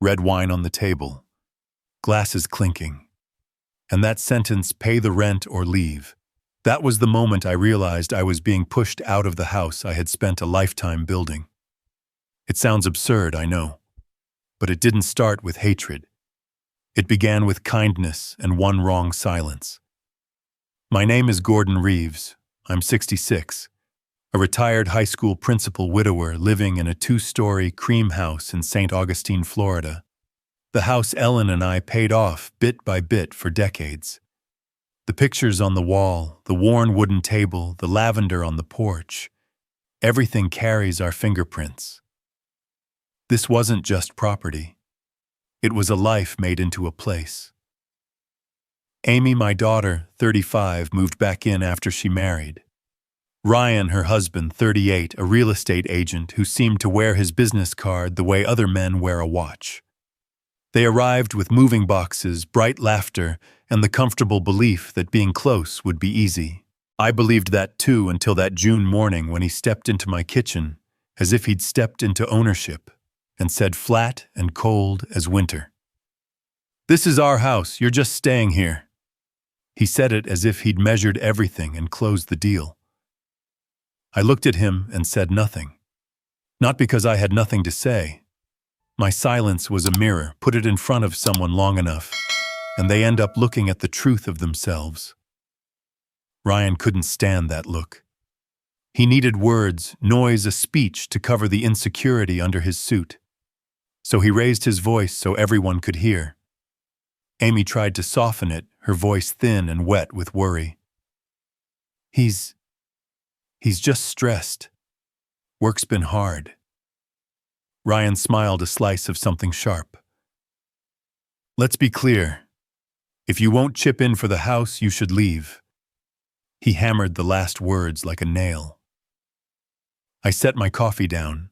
red wine on the table, glasses clinking. And that sentence, "pay the rent or leave." That was the moment I realized I was being pushed out of the house I had spent a lifetime building. It sounds absurd, I know, but it didn't start with hatred. It began with kindness and one wrong silence. My name is Gordon Reeves. I'm 66, a retired high school principal widower living in a 2-story cream house in St. Augustine, Florida. The house Ellen and I paid off bit by bit for decades. The pictures on the wall, the worn wooden table, the lavender on the porch, everything carries our fingerprints. This wasn't just property. It was a life made into a place. Amy, my daughter, 35, moved back in after she married. Ryan, her husband, 38, a real estate agent who seemed to wear his business card the way other men wear a watch. They arrived with moving boxes, bright laughter, and the comfortable belief that being close would be easy. I believed that too until that June morning when he stepped into my kitchen, as if he'd stepped into ownership, and said flat and cold as winter, "This is our house, you're just staying here." He said it as if he'd measured everything and closed the deal. I looked at him and said nothing. Not because I had nothing to say. My silence was a mirror, put it in front of someone long enough, and they end up looking at the truth of themselves. Ryan couldn't stand that look. He needed words, noise, a speech to cover the insecurity under his suit. So he raised his voice so everyone could hear. Amy tried to soften it, her voice thin and wet with worry. He's just stressed. Work's been hard." Ryan smiled a slice of something sharp. "Let's be clear. If you won't chip in for the house, you should leave." He hammered the last words like a nail. I set my coffee down.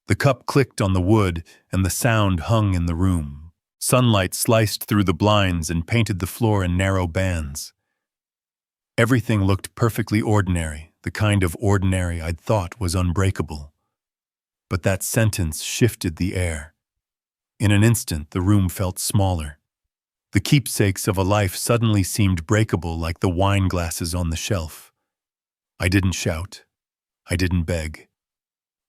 The cup clicked on the wood, and the sound hung in the room. Sunlight sliced through the blinds and painted the floor in narrow bands. Everything looked perfectly ordinary, the kind of ordinary I'd thought was unbreakable. But that sentence shifted the air. In an instant, the room felt smaller. The keepsakes of a life suddenly seemed breakable like the wine glasses on the shelf. I didn't shout. I didn't beg.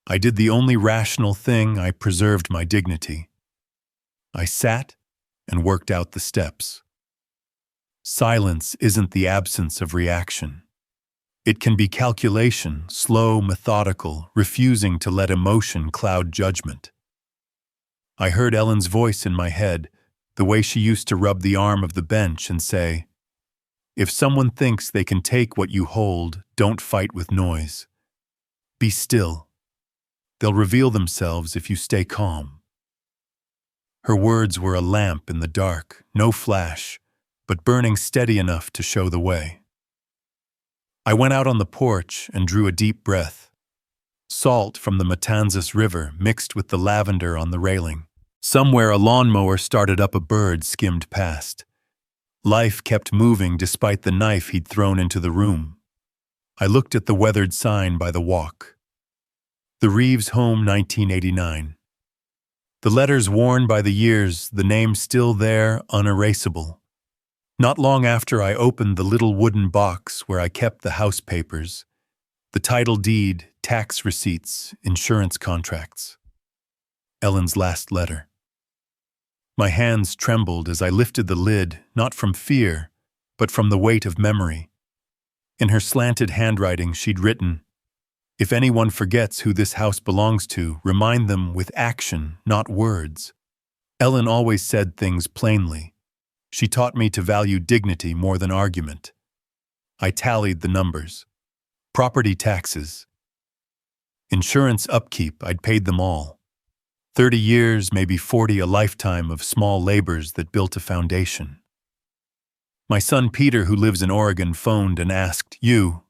I did the only rational thing. I preserved my dignity. I sat and worked out the steps. Silence isn't the absence of reaction. It can be calculation, slow, methodical, refusing to let emotion cloud judgment. I heard Ellen's voice in my head, the way she used to rub the arm of the bench and say, "If someone thinks they can take what you hold, don't fight with noise. Be still. They'll reveal themselves if you stay calm." Her words were a lamp in the dark, no flash, but burning steady enough to show the way. I went out on the porch and drew a deep breath. Salt from the Matanzas River mixed with the lavender on the railing. Somewhere a lawnmower started up, a bird skimmed past. Life kept moving despite the knife he'd thrown into the room. I looked at the weathered sign by the walk. The Reeves home, 1989. The letters worn by the years, the name still there, unerasable. Not long after I opened the little wooden box where I kept the house papers, the title deed, tax receipts, insurance contracts. Ellen's last letter. My hands trembled as I lifted the lid, not from fear, but from the weight of memory. In her slanted handwriting, she'd written, "If anyone forgets who this house belongs to, remind them with action, not words." Ellen always said things plainly. She taught me to value dignity more than argument. I tallied the numbers. Property taxes. Insurance upkeep, I'd paid them all. 30 years, maybe 40, a lifetime of small labors that built a foundation. My son Peter, who lives in Oregon, phoned and asked, "You?"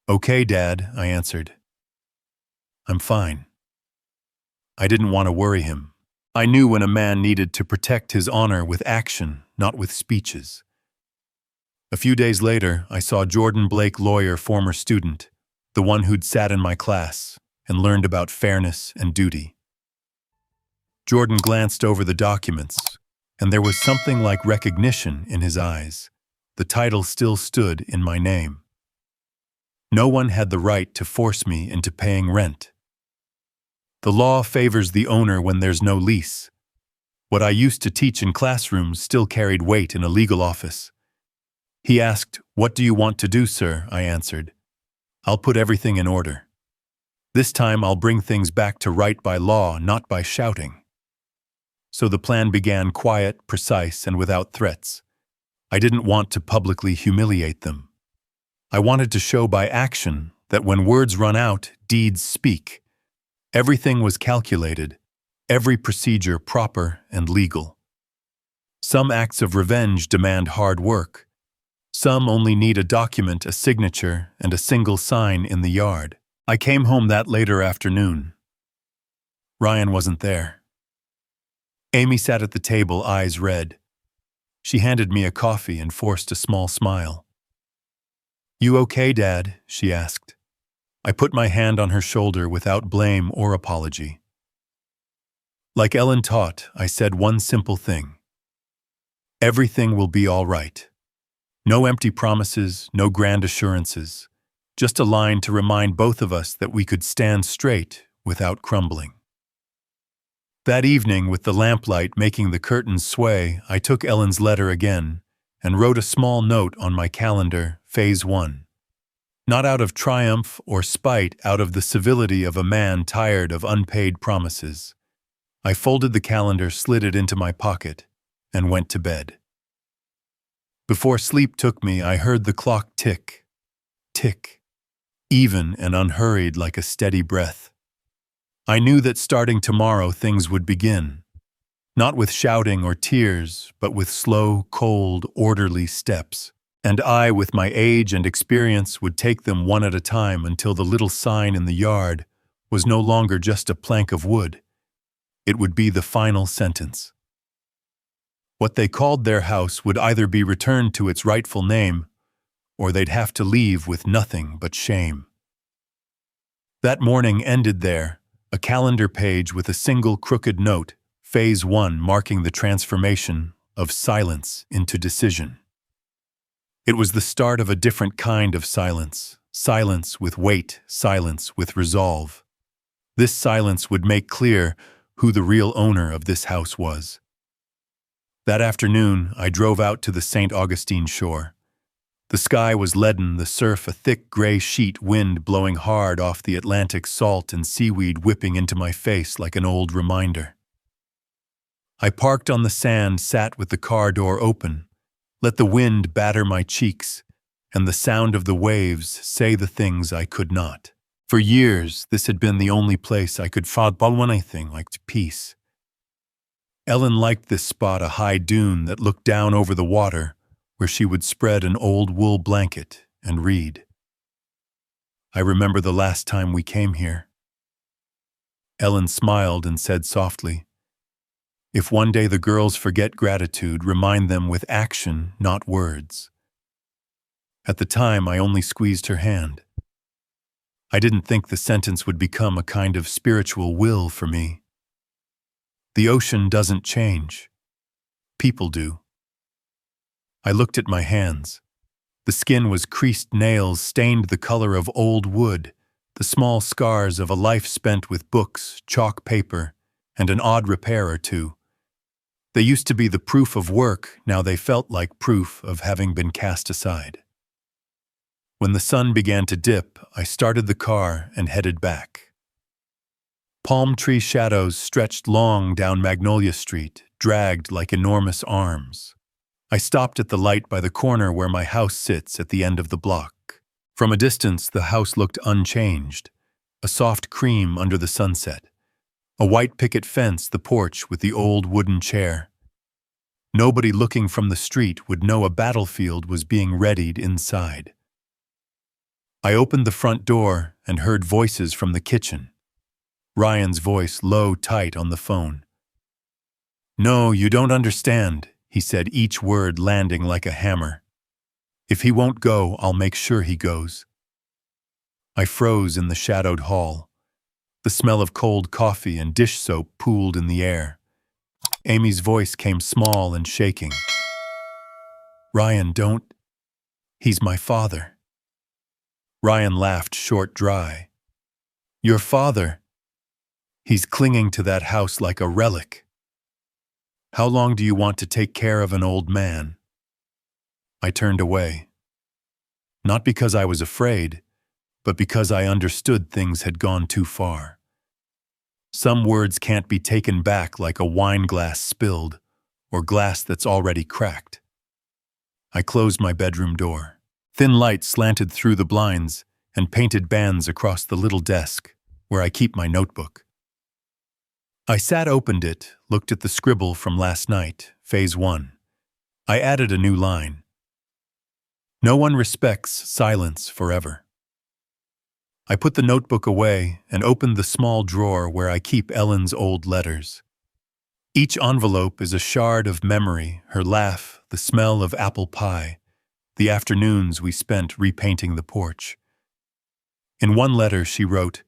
"Okay, Dad," I answered. "I'm fine." I didn't want to worry him. I knew when a man needed to protect his honor with action, not with speeches. A few days later, I saw Jordan Blake, lawyer, former student, the one who'd sat in my class and learned about fairness and duty. Jordan glanced over the documents, and there was something like recognition in his eyes. The title still stood in my name. No one had the right to force me into paying rent. The law favors the owner when there's no lease. What I used to teach in classrooms still carried weight in a legal office. He asked, "What do you want to do, sir?" I answered. "I'll put everything in order. This time I'll bring things back to right by law, not by shouting." So the plan began quiet, precise, and without threats. I didn't want to publicly humiliate them. I wanted to show by action that when words run out, deeds speak. Everything was calculated, every procedure proper and legal. Some acts of revenge demand hard work. Some only need a document, a signature, and a single sign in the yard. I came home that later afternoon. Ryan wasn't there. Amy sat at the table, eyes red. She handed me a coffee and forced a small smile. "You okay, Dad?" she asked. I put my hand on her shoulder without blame or apology. Like Ellen taught, I said one simple thing. Everything will be all right. No empty promises, no grand assurances. Just a line to remind both of us that we could stand straight without crumbling. That evening, with the lamplight making the curtains sway, I took Ellen's letter again and wrote a small note on my calendar, Phase 1. Not out of triumph or spite, out of the civility of a man tired of unpaid promises. I folded the calendar, slid it into my pocket, and went to bed. Before sleep took me, I heard the clock tick, tick, even and unhurried like a steady breath. I knew that starting tomorrow things would begin, not with shouting or tears, but with slow, cold, orderly steps. And I, with my age and experience, would take them one at a time until the little sign in the yard was no longer just a plank of wood. It would be the final sentence. What they called their house would either be returned to its rightful name, or they'd have to leave with nothing but shame. That morning ended there, a calendar page with a single crooked note, Phase 1, marking the transformation of silence into decision. It was the start of a different kind of silence, silence with weight, silence with resolve. This silence would make clear who the real owner of this house was. That afternoon, I drove out to the St. Augustine shore. The sky was leaden, the surf a thick gray sheet, wind blowing hard off the Atlantic, salt and seaweed whipping into my face like an old reminder. I parked on the sand, sat with the car door open, let the wind batter my cheeks, and the sound of the waves say the things I could not. For years, this had been the only place I could find anything like peace. Ellen liked this spot, a high dune that looked down over the water, where she would spread an old wool blanket and read. I remember the last time we came here. Ellen smiled and said softly, "If one day the girls forget gratitude, remind them with action, not words." At the time, I only squeezed her hand. I didn't think the sentence would become a kind of spiritual will for me. The ocean doesn't change. People do. I looked at my hands. The skin was creased nails, stained the color of old wood, the small scars of a life spent with books, chalk paper, and an odd repair or two. They used to be the proof of work, now they felt like proof of having been cast aside. When the sun began to dip, I started the car and headed back. Palm tree shadows stretched long down Magnolia Street, dragged like enormous arms. I stopped at the light by the corner where my house sits at the end of the block. From a distance, the house looked unchanged, a soft cream under the sunset. A white picket fence, the porch with the old wooden chair. Nobody looking from the street would know a battlefield was being readied inside. I opened the front door and heard voices from the kitchen. Ryan's voice low, tight on the phone. "No, you don't understand," he said, each word landing like a hammer. "If he won't go, I'll make sure he goes." I froze in the shadowed hall. The smell of cold coffee and dish soap pooled in the air. Amy's voice came small and shaking. "Ryan, don't. He's my father." Ryan laughed short, dry. "Your father? He's clinging to that house like a relic. How long do you want to take care of an old man?" I turned away. Not because I was afraid, but because I understood things had gone too far. Some words can't be taken back like a wine glass spilled or glass that's already cracked. I closed my bedroom door. Thin light slanted through the blinds and painted bands across the little desk where I keep my notebook. I opened it, looked at the scribble from last night, phase 1. I added a new line. "No one respects silence forever." I put the notebook away and opened the small drawer where I keep Ellen's old letters. Each envelope is a shard of memory, her laugh, the smell of apple pie, the afternoons we spent repainting the porch. In one letter she wrote,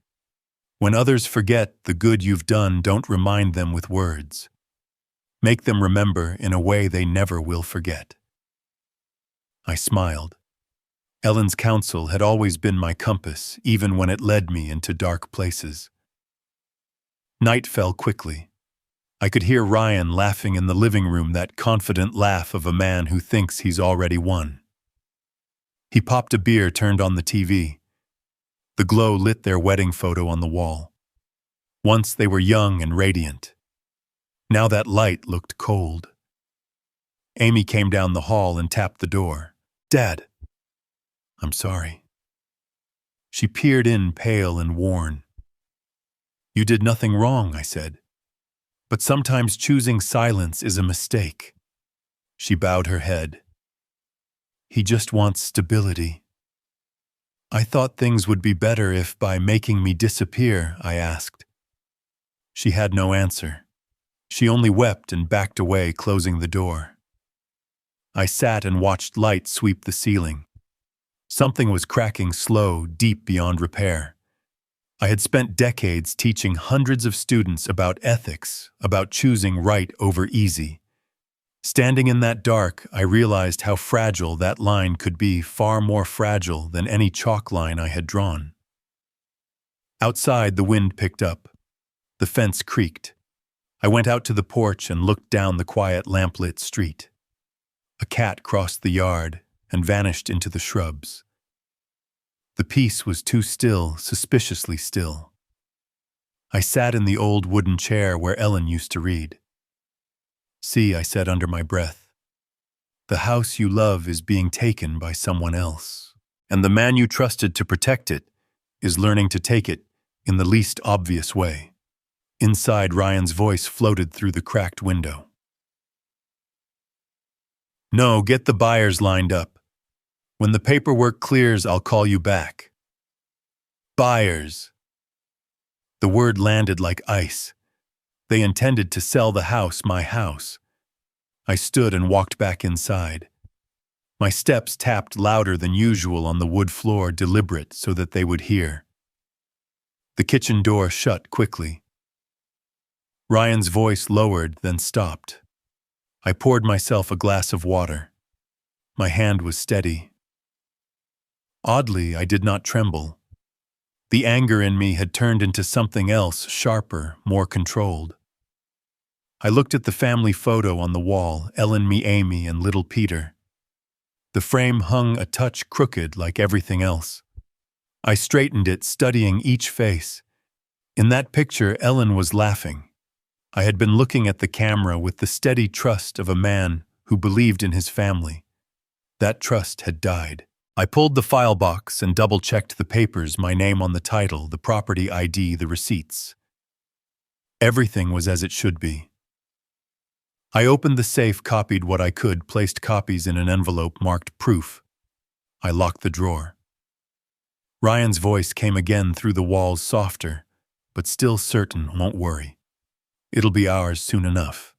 "When others forget the good you've done, don't remind them with words. Make them remember in a way they never will forget." I smiled. Ellen's counsel had always been my compass, even when it led me into dark places. Night fell quickly. I could hear Ryan laughing in the living room, that confident laugh of a man who thinks he's already won. He popped a beer, turned on the TV. The glow lit their wedding photo on the wall. Once they were young and radiant. Now that light looked cold. Amy came down the hall and tapped the door. "Dad." "I'm sorry." She peered in, pale and worn. "You did nothing wrong," I said. "But sometimes choosing silence is a mistake." She bowed her head. "He just wants stability." "I thought things would be better if, by making me disappear," I asked. She had no answer. She only wept and backed away, closing the door. I sat and watched light sweep the ceiling. Something was cracking slow, deep beyond repair. I had spent decades teaching hundreds of students about ethics, about choosing right over easy. Standing in that dark, I realized how fragile that line could be, far more fragile than any chalk line I had drawn. Outside, the wind picked up. The fence creaked. I went out to the porch and looked down the quiet lamplit street. A cat crossed the yard and vanished into the shrubs. The peace was too still, suspiciously still. I sat in the old wooden chair where Ellen used to read. "See," I said under my breath, "the house you love is being taken by someone else, and the man you trusted to protect it is learning to take it in the least obvious way." Inside, Ryan's voice floated through the cracked window. "No, get the buyers lined up. When the paperwork clears, I'll call you back." Buyers. The word landed like ice. They intended to sell the house, my house. I stood and walked back inside. My steps tapped louder than usual on the wood floor, deliberate so that they would hear. The kitchen door shut quickly. Ryan's voice lowered, then stopped. I poured myself a glass of water. My hand was steady. Oddly, I did not tremble. The anger in me had turned into something else, sharper, more controlled. I looked at the family photo on the wall, Ellen, me, Amy, and little Peter. The frame hung a touch crooked like everything else. I straightened it, studying each face. In that picture, Ellen was laughing. I had been looking at the camera with the steady trust of a man who believed in his family. That trust had died. I pulled the file box and double-checked the papers, my name on the title, the property ID, the receipts. Everything was as it should be. I opened the safe, copied what I could, placed copies in an envelope marked proof. I locked the drawer. Ryan's voice came again through the walls, softer, but still certain. "Won't worry. It'll be ours soon enough."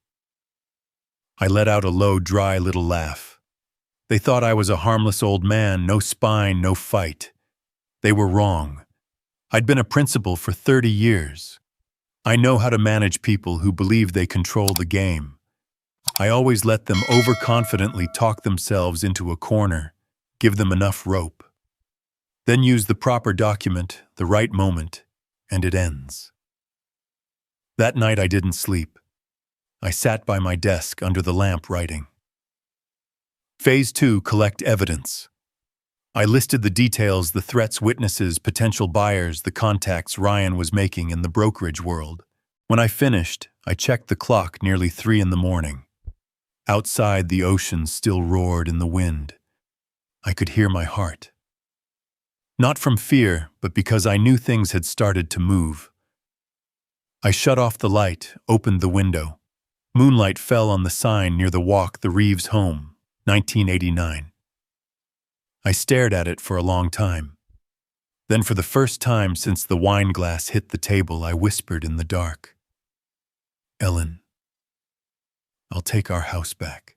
I let out a low, dry little laugh. They thought I was a harmless old man, no spine, no fight. They were wrong. I'd been a principal for 30 years. I know how to manage people who believe they control the game. I always let them overconfidently talk themselves into a corner, give them enough rope. Then use the proper document, the right moment, and it ends. That night I didn't sleep. I sat by my desk under the lamp writing. Phase 2, collect evidence. I listed the details, the threats, witnesses, potential buyers, the contacts Ryan was making in the brokerage world. When I finished, I checked the clock, nearly 3 in the morning. Outside, the ocean still roared in the wind. I could hear my heart. Not from fear, but because I knew things had started to move. I shut off the light, opened the window. Moonlight fell on the sign near the walk, the Reeves home, 1989. I stared at it for a long time. Then for the first time since the wine glass hit the table, I whispered in the dark, "Ellen, I'll take our house back."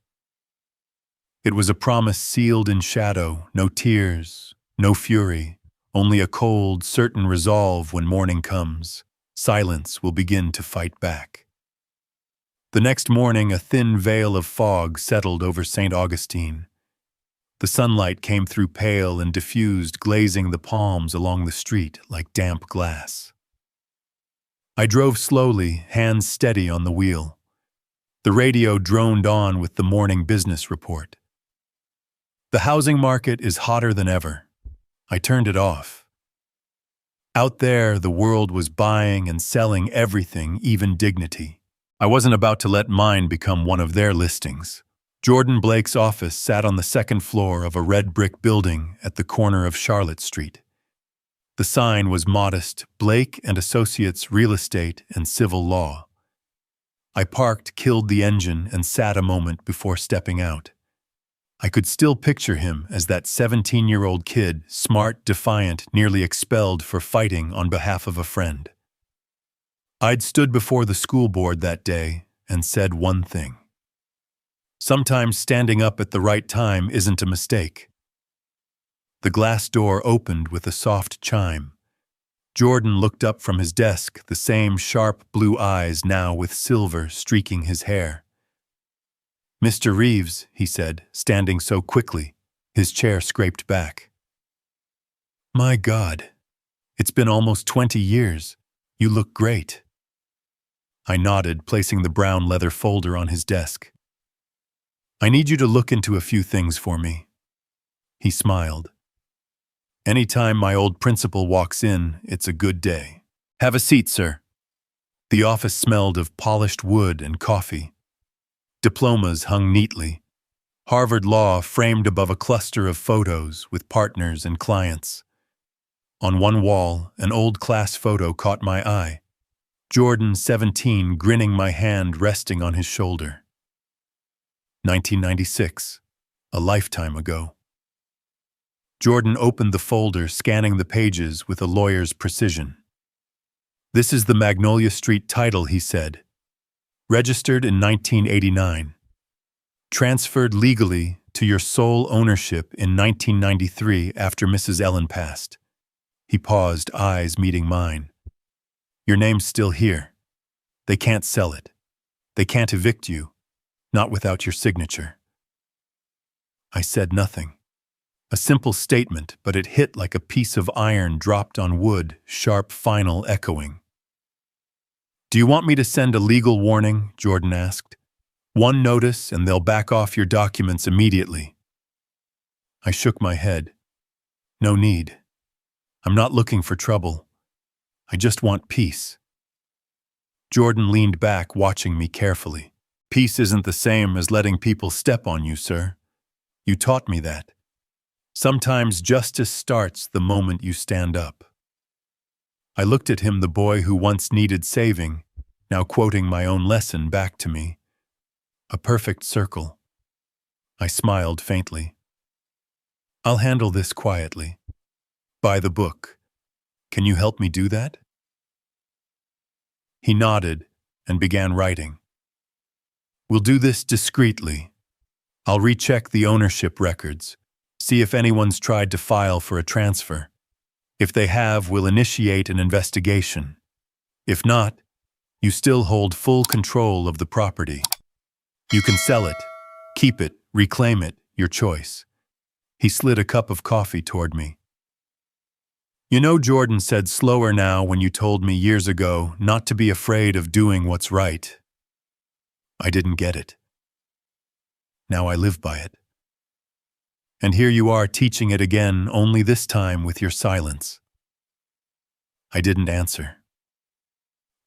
It was a promise sealed in shadow, no tears, no fury, only a cold, certain resolve when morning comes. Silence will begin to fight back. The next morning, a thin veil of fog settled over St. Augustine. The sunlight came through pale and diffused, glazing the palms along the street like damp glass. I drove slowly, hands steady on the wheel. The radio droned on with the morning business report. The housing market is hotter than ever. I turned it off. Out there, the world was buying and selling everything, even dignity. I wasn't about to let mine become one of their listings. Jordan Blake's office sat on the second floor of a red brick building at the corner of Charlotte Street. The sign was modest: Blake and Associates Real Estate and Civil Law. I parked, killed the engine, and sat a moment before stepping out. I could still picture him as that 17-year-old kid, smart, defiant, nearly expelled for fighting on behalf of a friend. I'd stood before the school board that day and said one thing. Sometimes standing up at the right time isn't a mistake. The glass door opened with a soft chime. Jordan looked up from his desk, the same sharp blue eyes now with silver streaking his hair. "Mr. Reeves," he said, standing so quickly, his chair scraped back. "My God, it's been almost 20 years. You look great." I nodded, placing the brown leather folder on his desk. "I need you to look into a few things for me." He smiled. "Anytime my old principal walks in, it's a good day. Have a seat, sir." The office smelled of polished wood and coffee. Diplomas hung neatly. Harvard Law framed above a cluster of photos with partners and clients. On one wall, an old class photo caught my eye. Jordan, 17, grinning, my hand resting on his shoulder. 1996, a lifetime ago. Jordan opened the folder, scanning the pages with a lawyer's precision. "This is the Magnolia Street title," he said. "Registered in 1989. Transferred legally to your sole ownership in 1993 after Mrs. Ellen passed." He paused, eyes meeting mine. "Your name's still here. They can't sell it. They can't evict you, not without your signature." I said nothing. A simple statement, but it hit like a piece of iron dropped on wood, sharp, final, echoing. "Do you want me to send a legal warning?" Jordan asked. "One notice and they'll back off your documents immediately." I shook my head. "No need. I'm not looking for trouble. I just want peace." Jordan leaned back, watching me carefully. "Peace isn't the same as letting people step on you, sir. You taught me that. Sometimes justice starts the moment you stand up." I looked at him, the boy who once needed saving, now quoting my own lesson back to me. A perfect circle. I smiled faintly. "I'll handle this quietly. By the book. Can you help me do that?" He nodded and began writing. "We'll do this discreetly. I'll recheck the ownership records, see if anyone's tried to file for a transfer. If they have, we'll initiate an investigation. If not, you still hold full control of the property. You can sell it, keep it, reclaim it, your choice. He slid a cup of coffee toward me. You know, Jordan said slower now when you told me years ago not to be afraid of doing what's right. I didn't get it. Now I live by it. And here you are teaching it again, only this time with your silence. I didn't answer.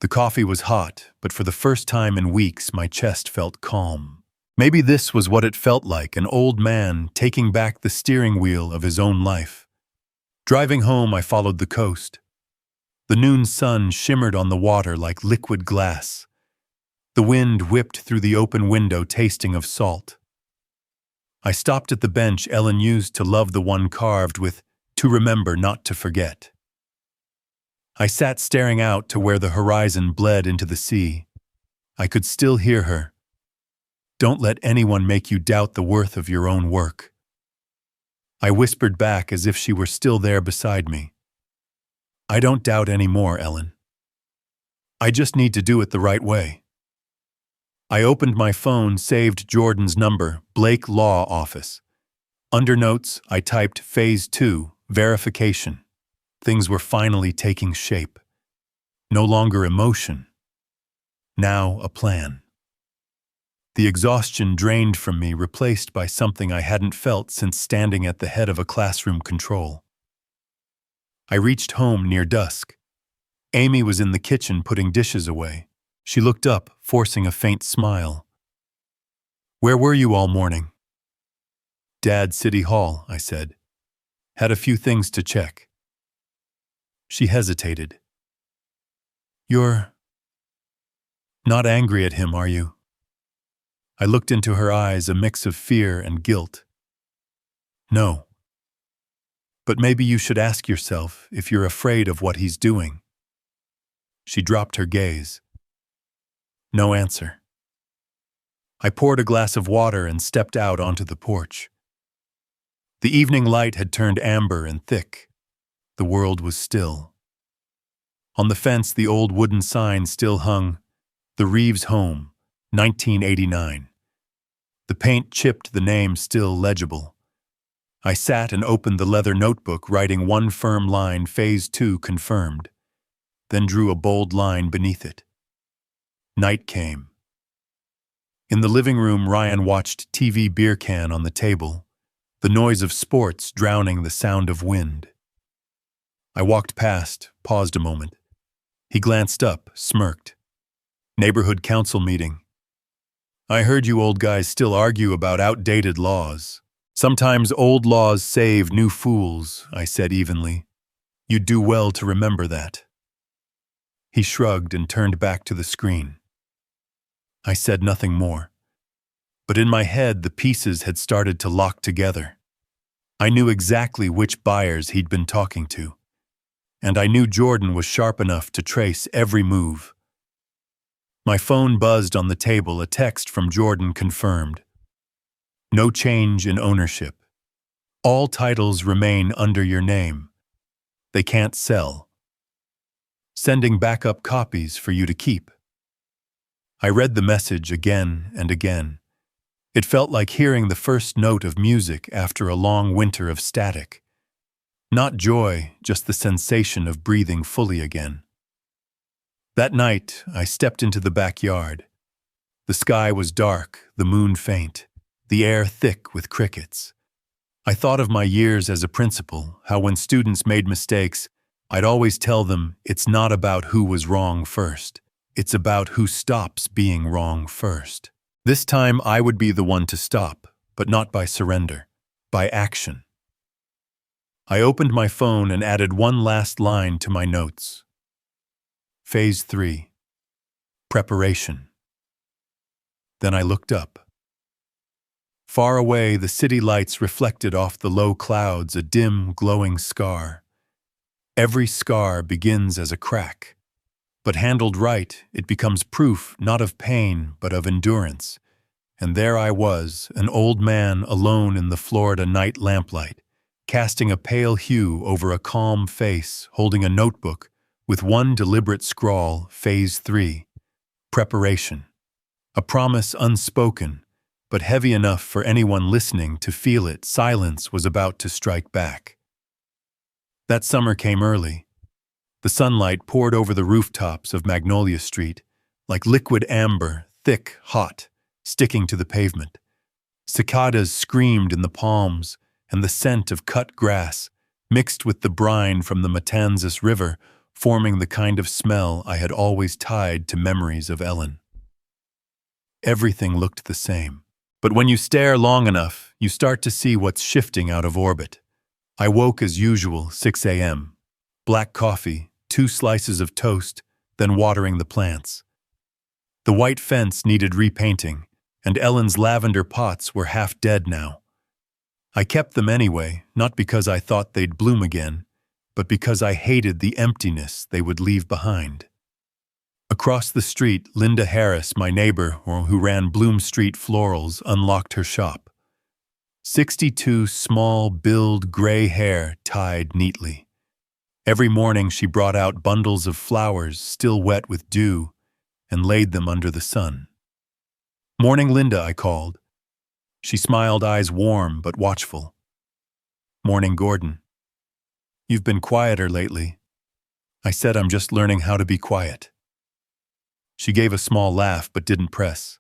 The coffee was hot, but for the first time in weeks my chest felt calm. Maybe this was what it felt like, an old man taking back the steering wheel of his own life. Driving home, I followed the coast. The noon sun shimmered on the water like liquid glass. The wind whipped through the open window, tasting of salt. I stopped at the bench Ellen used to love, the one carved with "To remember, not to forget." I sat staring out to where the horizon bled into the sea. I could still hear her. "Don't let anyone make you doubt the worth of your own work." I whispered back as if she were still there beside me. "I don't doubt anymore, Ellen. I just need to do it the right way." I opened my phone, saved Jordan's number, Blake Law Office. Under notes, I typed Phase 2, verification. Things were finally taking shape. No longer emotion. Now a plan. The exhaustion drained from me, replaced by something I hadn't felt since standing at the head of a classroom control. I reached home near dusk. Amy was in the kitchen putting dishes away. She looked up, forcing a faint smile. "Where were you all morning?" "Dad, City Hall," I said. "Had a few things to check." She hesitated. "You're not angry at him, are you?" I looked into her eyes, a mix of fear and guilt. "No. But maybe you should ask yourself if you're afraid of what he's doing." She dropped her gaze. No answer. I poured a glass of water and stepped out onto the porch. The evening light had turned amber and thick. The world was still. On the fence, the old wooden sign still hung, "The Reeves Home, 1989. The paint chipped, the name still legible. I sat and opened the leather notebook, writing one firm line, Phase 2 confirmed, then drew a bold line beneath it. Night came. In the living room, Ryan watched TV, beer can on the table, the noise of sports drowning the sound of wind. I walked past, paused a moment. He glanced up, smirked. "Neighborhood council meeting. I heard you old guys still argue about outdated laws. Sometimes old laws save new fools," I said evenly. "You'd do well to remember that." He shrugged and turned back to the screen. I said nothing more. But in my head, the pieces had started to lock together. I knew exactly which buyers he'd been talking to. And I knew Jordan was sharp enough to trace every move. My phone buzzed on the table, a text from Jordan confirmed. "No change in ownership. All titles remain under your name. They can't sell. Sending backup copies for you to keep." I read the message again and again. It felt like hearing the first note of music after a long winter of static. Not joy, just the sensation of breathing fully again. That night, I stepped into the backyard. The sky was dark, the moon faint, the air thick with crickets. I thought of my years as a principal, how when students made mistakes, I'd always tell them it's not about who was wrong first. It's about who stops being wrong first. This time I would be the one to stop, but not by surrender, by action. I opened my phone and added one last line to my notes. Phase 3. Preparation. Then I looked up. Far away, the city lights reflected off the low clouds, a dim, glowing scar. Every scar begins as a crack. But handled right, it becomes proof not of pain, but of endurance. And there I was, an old man alone in the Florida night lamplight, casting a pale hue over a calm face, holding a notebook with one deliberate scrawl, Phase 3, preparation. A promise unspoken, but heavy enough for anyone listening to feel it. Silence was about to strike back. That summer came early. The sunlight poured over the rooftops of Magnolia Street, like liquid amber, thick, hot, sticking to the pavement. Cicadas screamed in the palms, and the scent of cut grass, mixed with the brine from the Matanzas River, forming the kind of smell I had always tied to memories of Ellen. Everything looked the same. But when you stare long enough, you start to see what's shifting out of orbit. I woke as usual, 6 a.m. Black coffee, 2 slices of toast, then watering the plants. The white fence needed repainting, and Ellen's lavender pots were half dead now. I kept them anyway, not because I thought they'd bloom again, but because I hated the emptiness they would leave behind. Across the street, Linda Harris, my neighbor who ran Bloom Street Florals, unlocked her shop. 62 small-billed gray hair tied neatly. Every morning she brought out bundles of flowers still wet with dew and laid them under the sun. "Morning, Linda," I called. She smiled, eyes warm but watchful. "Morning, Gordon. You've been quieter lately." I said, "I'm just learning how to be quiet." She gave a small laugh but didn't press.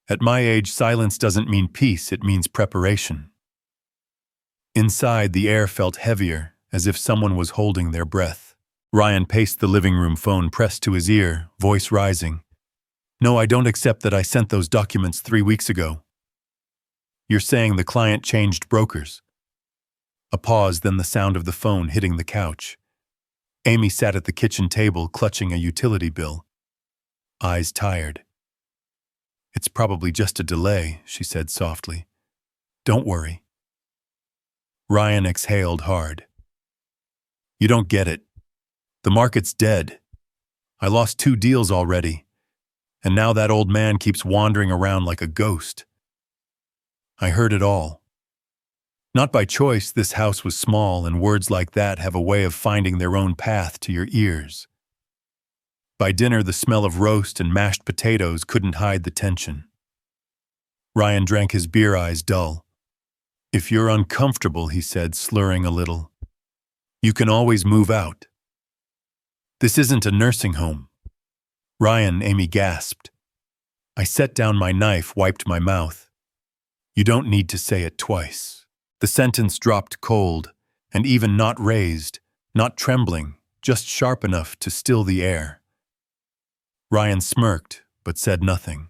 At my age, silence doesn't mean peace, it means preparation. Inside, the air felt heavier, as if someone was holding their breath. Ryan paced the living room, phone pressed to his ear, voice rising. "No, I don't accept that I sent those documents 3 weeks ago." "You're saying the client changed brokers?" A pause, then the sound of the phone hitting the couch. Amy sat at the kitchen table, clutching a utility bill. Eyes tired. "It's probably just a delay," she said softly. "Don't worry." Ryan exhaled hard. "You don't get it. The market's dead. I lost 2 deals already, and now that old man keeps wandering around like a ghost." I heard it all. Not by choice, this house was small, and words like that have a way of finding their own path to your ears. By dinner, the smell of roast and mashed potatoes couldn't hide the tension. Ryan drank his beer, eyes dull. "If you're uncomfortable," he said, slurring a little, "you can always move out. This isn't a nursing home." "Ryan," Amy gasped. I set down my knife, wiped my mouth. "You don't need to say it twice." The sentence dropped cold, and even not raised, not trembling, just sharp enough to still the air. Ryan smirked, but said nothing.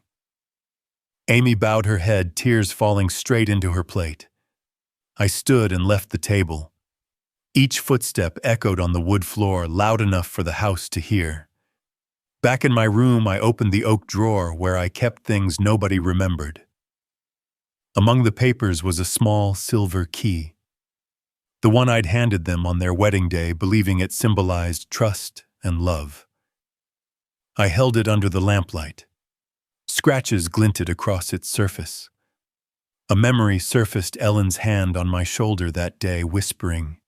Amy bowed her head, tears falling straight into her plate. I stood and left the table. Each footstep echoed on the wood floor, loud enough for the house to hear. Back in my room, I opened the oak drawer where I kept things nobody remembered. Among the papers was a small silver key. The one I'd handed them on their wedding day, believing it symbolized trust and love. I held it under the lamplight. Scratches glinted across its surface. A memory surfaced, Ellen's hand on my shoulder that day, whispering,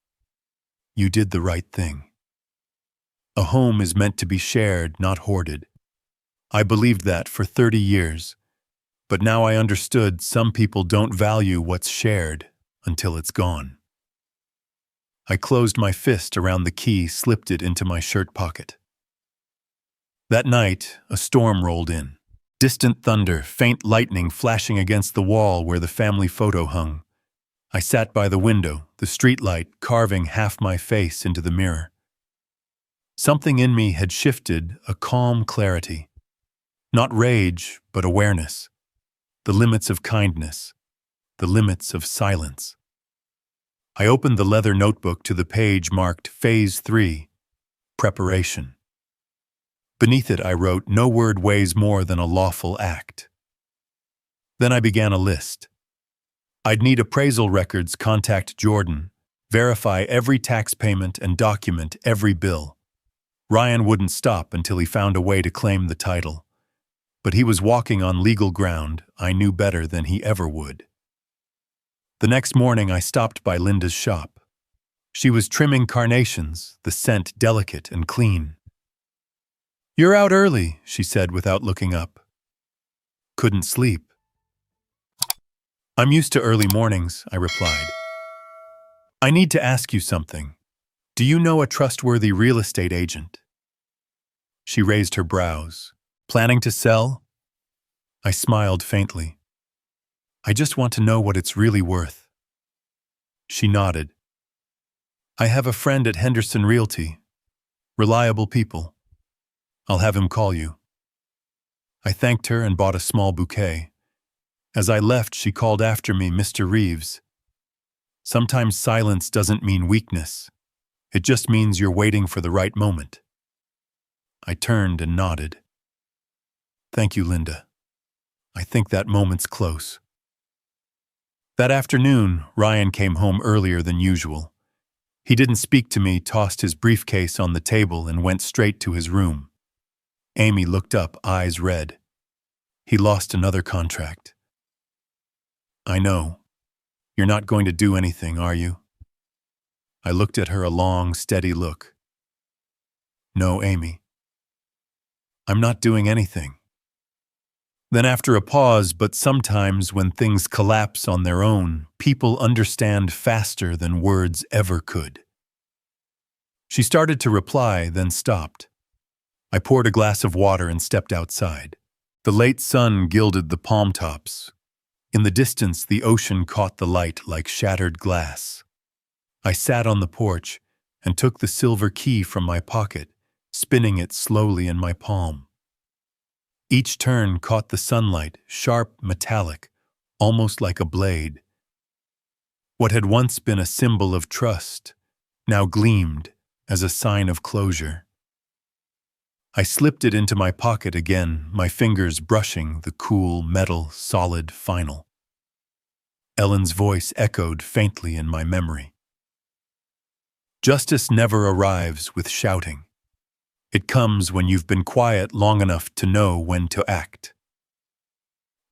"You did the right thing." A home is meant to be shared, not hoarded. I believed that for 30 years, but now I understood some people don't value what's shared until it's gone. I closed my fist around the key, slipped it into my shirt pocket. That night, a storm rolled in. Distant thunder, faint lightning flashing against the wall where the family photo hung. I sat by the window, the streetlight carving half my face into the mirror. Something in me had shifted, a calm clarity. Not rage, but awareness. The limits of kindness. The limits of silence. I opened the leather notebook to the page marked Phase 3, Preparation. Beneath it I wrote, "No word weighs more than a lawful act." Then I began a list. I'd need appraisal records, contact Jordan, verify every tax payment and document every bill. Ryan wouldn't stop until he found a way to claim the title. But he was walking on legal ground I knew better than he ever would. The next morning I stopped by Linda's shop. She was trimming carnations, the scent delicate and clean. "You're out early," she said without looking up. "Couldn't sleep." "I'm used to early mornings," I replied. "I need to ask you something. Do you know a trustworthy real estate agent?" She raised her brows. "Planning to sell?" I smiled faintly. "I just want to know what it's really worth." She nodded. "I have a friend at Henderson Realty. Reliable people. I'll have him call you." I thanked her and bought a small bouquet. As I left, she called after me, "Mr. Reeves, sometimes silence doesn't mean weakness. It just means you're waiting for the right moment." I turned and nodded. "Thank you, Linda. I think that moment's close." That afternoon, Ryan came home earlier than usual. He didn't speak to me, tossed his briefcase on the table, and went straight to his room. Amy looked up, eyes red. "He lost another contract." "I know. You're not going to do anything, are you?" I looked at her, a long, steady look. "No, Amy. I'm not doing anything." Then after a pause, "But sometimes when things collapse on their own, people understand faster than words ever could." She started to reply, then stopped. I poured a glass of water and stepped outside. The late sun gilded the palm tops. In the distance, the ocean caught the light like shattered glass. I sat on the porch and took the silver key from my pocket, spinning it slowly in my palm. Each turn caught the sunlight, sharp, metallic, almost like a blade. What had once been a symbol of trust now gleamed as a sign of closure. I slipped it into my pocket again, my fingers brushing the cool, metal, solid final. Ellen's voice echoed faintly in my memory. "Justice never arrives with shouting. It comes when you've been quiet long enough to know when to act."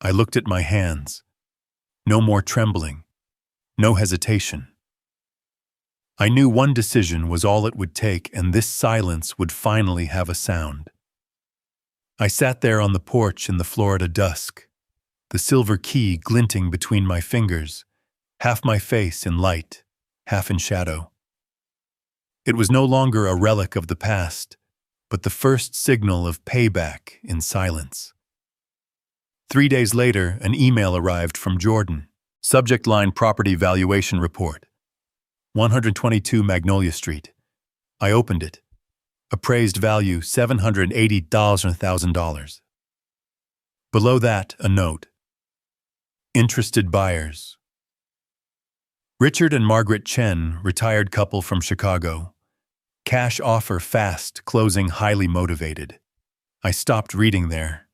I looked at my hands. No more trembling. No hesitation. I knew one decision was all it would take, and this silence would finally have a sound. I sat there on the porch in the Florida dusk, the silver key glinting between my fingers, half my face in light, half in shadow. It was no longer a relic of the past, but the first signal of payback in silence. 3 days later, an email arrived from Jordan. Subject line: Property Valuation Report. 122 Magnolia Street. I opened it. Appraised value $780,000. Below that, a note. Interested buyers. Richard and Margaret Chen, retired couple from Chicago. Cash offer fast, closing highly motivated. I stopped reading there.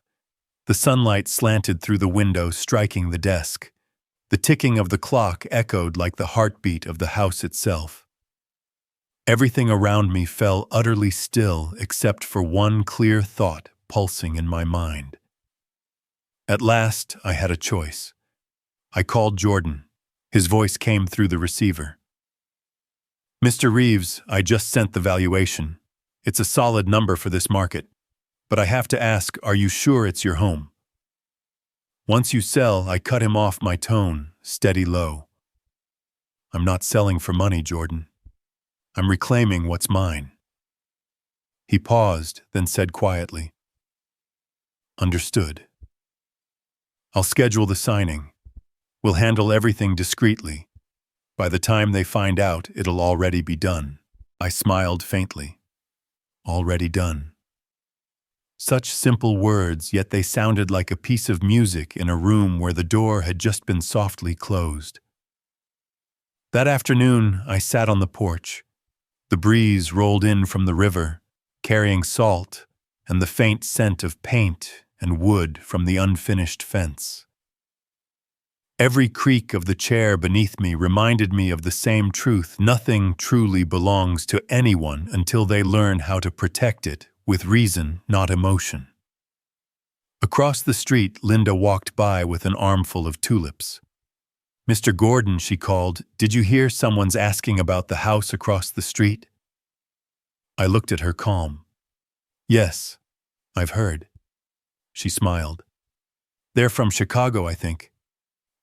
The sunlight slanted through the window, striking the desk. The ticking of the clock echoed like the heartbeat of the house itself. Everything around me fell utterly still except for one clear thought pulsing in my mind. At last, I had a choice. I called Jordan. His voice came through the receiver. "Mr. Reeves, I just sent the valuation. It's a solid number for this market. But I have to ask, are you sure it's your home?" Once you sell, I cut him off, my tone steady low. "I'm not selling for money, Jordan. I'm reclaiming what's mine." He paused, then said quietly, "Understood. I'll schedule the signing. We'll handle everything discreetly. By the time they find out, it'll already be done." I smiled faintly. Already done. Such simple words, yet they sounded like a piece of music in a room where the door had just been softly closed. That afternoon, I sat on the porch. The breeze rolled in from the river, carrying salt and the faint scent of paint and wood from the unfinished fence. Every creak of the chair beneath me reminded me of the same truth: nothing truly belongs to anyone until they learn how to protect it with reason, not emotion. Across the street, Linda walked by with an armful of tulips. Mr. Gordon, she called, did you hear someone's asking about the house across the street? I looked at her calm. Yes, I've heard. She smiled. They're from Chicago, I think.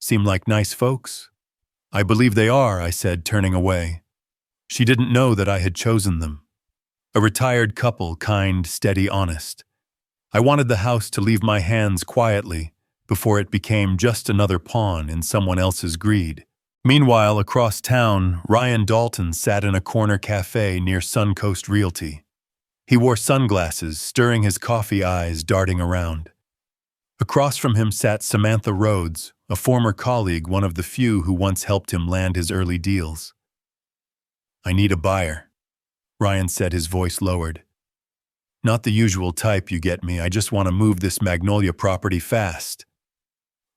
Seem like nice folks. I believe they are, I said, turning away. She didn't know that I had chosen them. A retired couple, kind, steady, honest. I wanted the house to leave my hands quietly before it became just another pawn in someone else's greed. Meanwhile, across town, Ryan Dalton sat in a corner cafe near Suncoast Realty. He wore sunglasses, stirring his coffee eyes darting around. Across from him sat Samantha Rhodes, a former colleague, one of the few who once helped him land his early deals. I need a buyer, Ryan said, his voice lowered. Not the usual type, you get me. I just want to move this Magnolia property fast.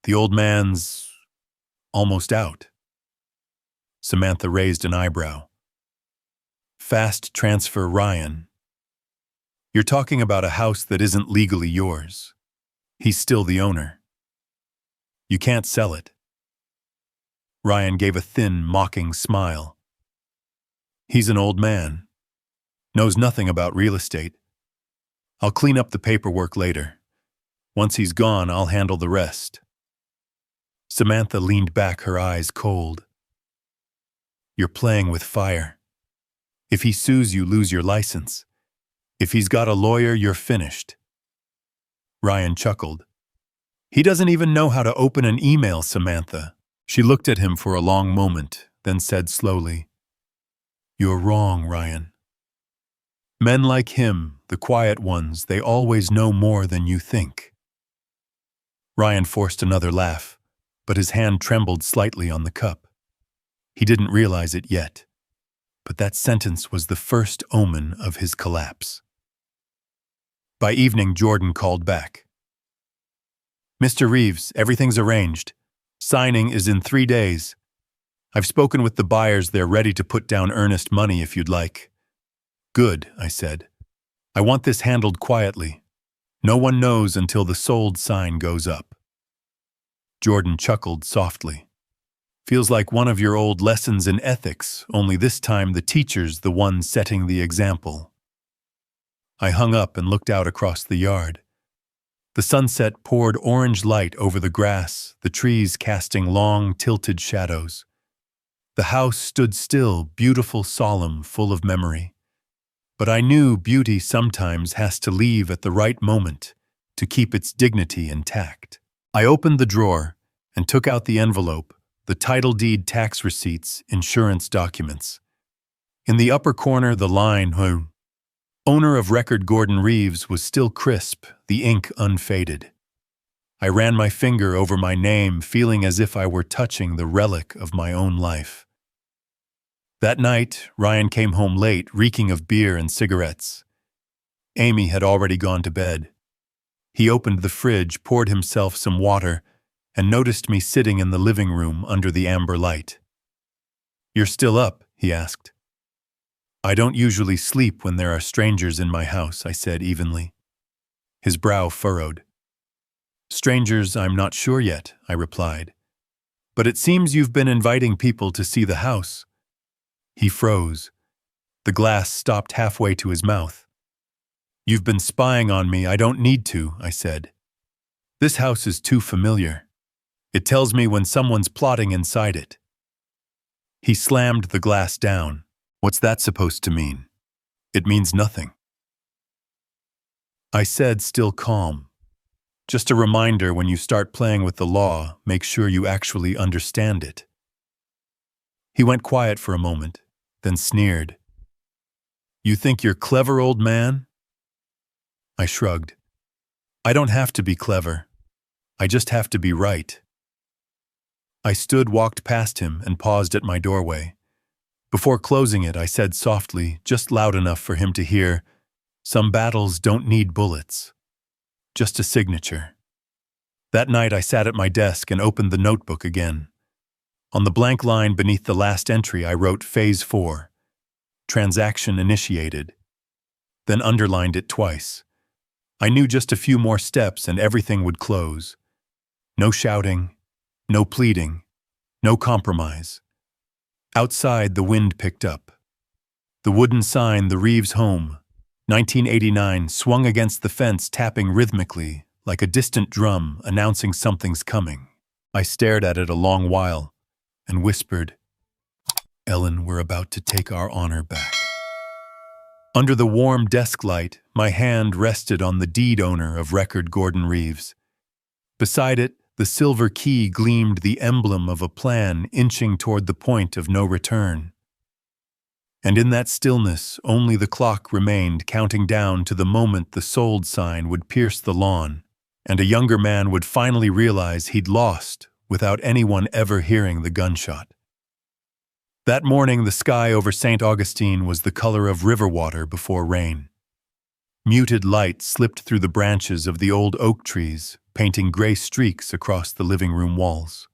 The old man's almost out. Samantha raised an eyebrow. Fast transfer, Ryan. You're talking about a house that isn't legally yours. He's still the owner. You can't sell it. Ryan gave a thin, mocking smile. He's an old man. Knows nothing about real estate. I'll clean up the paperwork later. Once he's gone, I'll handle the rest. Samantha leaned back, her eyes cold. You're playing with fire. If he sues you, lose your license. If he's got a lawyer, you're finished. Ryan chuckled. He doesn't even know how to open an email, Samantha. She looked at him for a long moment, then said slowly, You're wrong, Ryan. Men like him, the quiet ones, they always know more than you think. Ryan forced another laugh, but his hand trembled slightly on the cup. He didn't realize it yet, but that sentence was the first omen of his collapse. By evening, Jordan called back. Mr. Reeves, everything's arranged. Signing is in 3 days. I've spoken with the buyers. They're ready to put down earnest money if you'd like. Good, I said. I want this handled quietly. No one knows until the sold sign goes up. Jordan chuckled softly. Feels like one of your old lessons in ethics, only this time the teacher's the one setting the example. I hung up and looked out across the yard. The sunset poured orange light over the grass, the trees casting long, tilted shadows. The house stood still, beautiful, solemn, full of memory. But I knew beauty sometimes has to leave at the right moment to keep its dignity intact. I opened the drawer and took out the envelope, the title deed, tax receipts, insurance documents. In the upper corner, the line, owner of record Gordon Reeves, was still crisp, the ink unfaded. I ran my finger over my name, feeling as if I were touching the relic of my own life. That night, Ryan came home late, reeking of beer and cigarettes. Amy had already gone to bed. He opened the fridge, poured himself some water, and noticed me sitting in the living room under the amber light. You're still up? He asked. I don't usually sleep when there are strangers in my house, I said evenly. His brow furrowed. Strangers, I'm not sure yet, I replied. But it seems you've been inviting people to see the house. He froze. The glass stopped halfway to his mouth. You've been spying on me. I don't need to, I said. This house is too familiar. It tells me when someone's plotting inside it. He slammed the glass down. What's that supposed to mean? It means nothing. I said, still calm. Just a reminder, when you start playing with the law, make sure you actually understand it. He went quiet for a moment, then sneered. You think you're clever, old man? I shrugged. I don't have to be clever. I just have to be right. I stood, walked past him, and paused at my doorway. Before closing it, I said softly, just loud enough for him to hear, some battles don't need bullets. Just a signature. That night I sat at my desk and opened the notebook again. On the blank line beneath the last entry, I wrote Phase 4, transaction initiated, then underlined it twice. I knew just a few more steps and everything would close. No shouting, no pleading, No compromise. Outside, the wind picked up. The wooden sign, "The Reeves Home, 1989, swung against the fence, tapping rhythmically, like a distant drum announcing something's coming. I stared at it a long while and whispered, "Ellen, we're about to take our honor back." Under the warm desk light, my hand rested on the deed owner of record Gordon Reeves. Beside it, the silver key gleamed, the emblem of a plan inching toward the point of no return. And in that stillness, only the clock remained, counting down to the moment the sold sign would pierce the lawn, and a younger man would finally realize he'd lost without anyone ever hearing the gunshot. That morning, the sky over St. Augustine was the color of river water before rain. Muted light slipped through the branches of the old oak trees, painting gray streaks across the living room walls.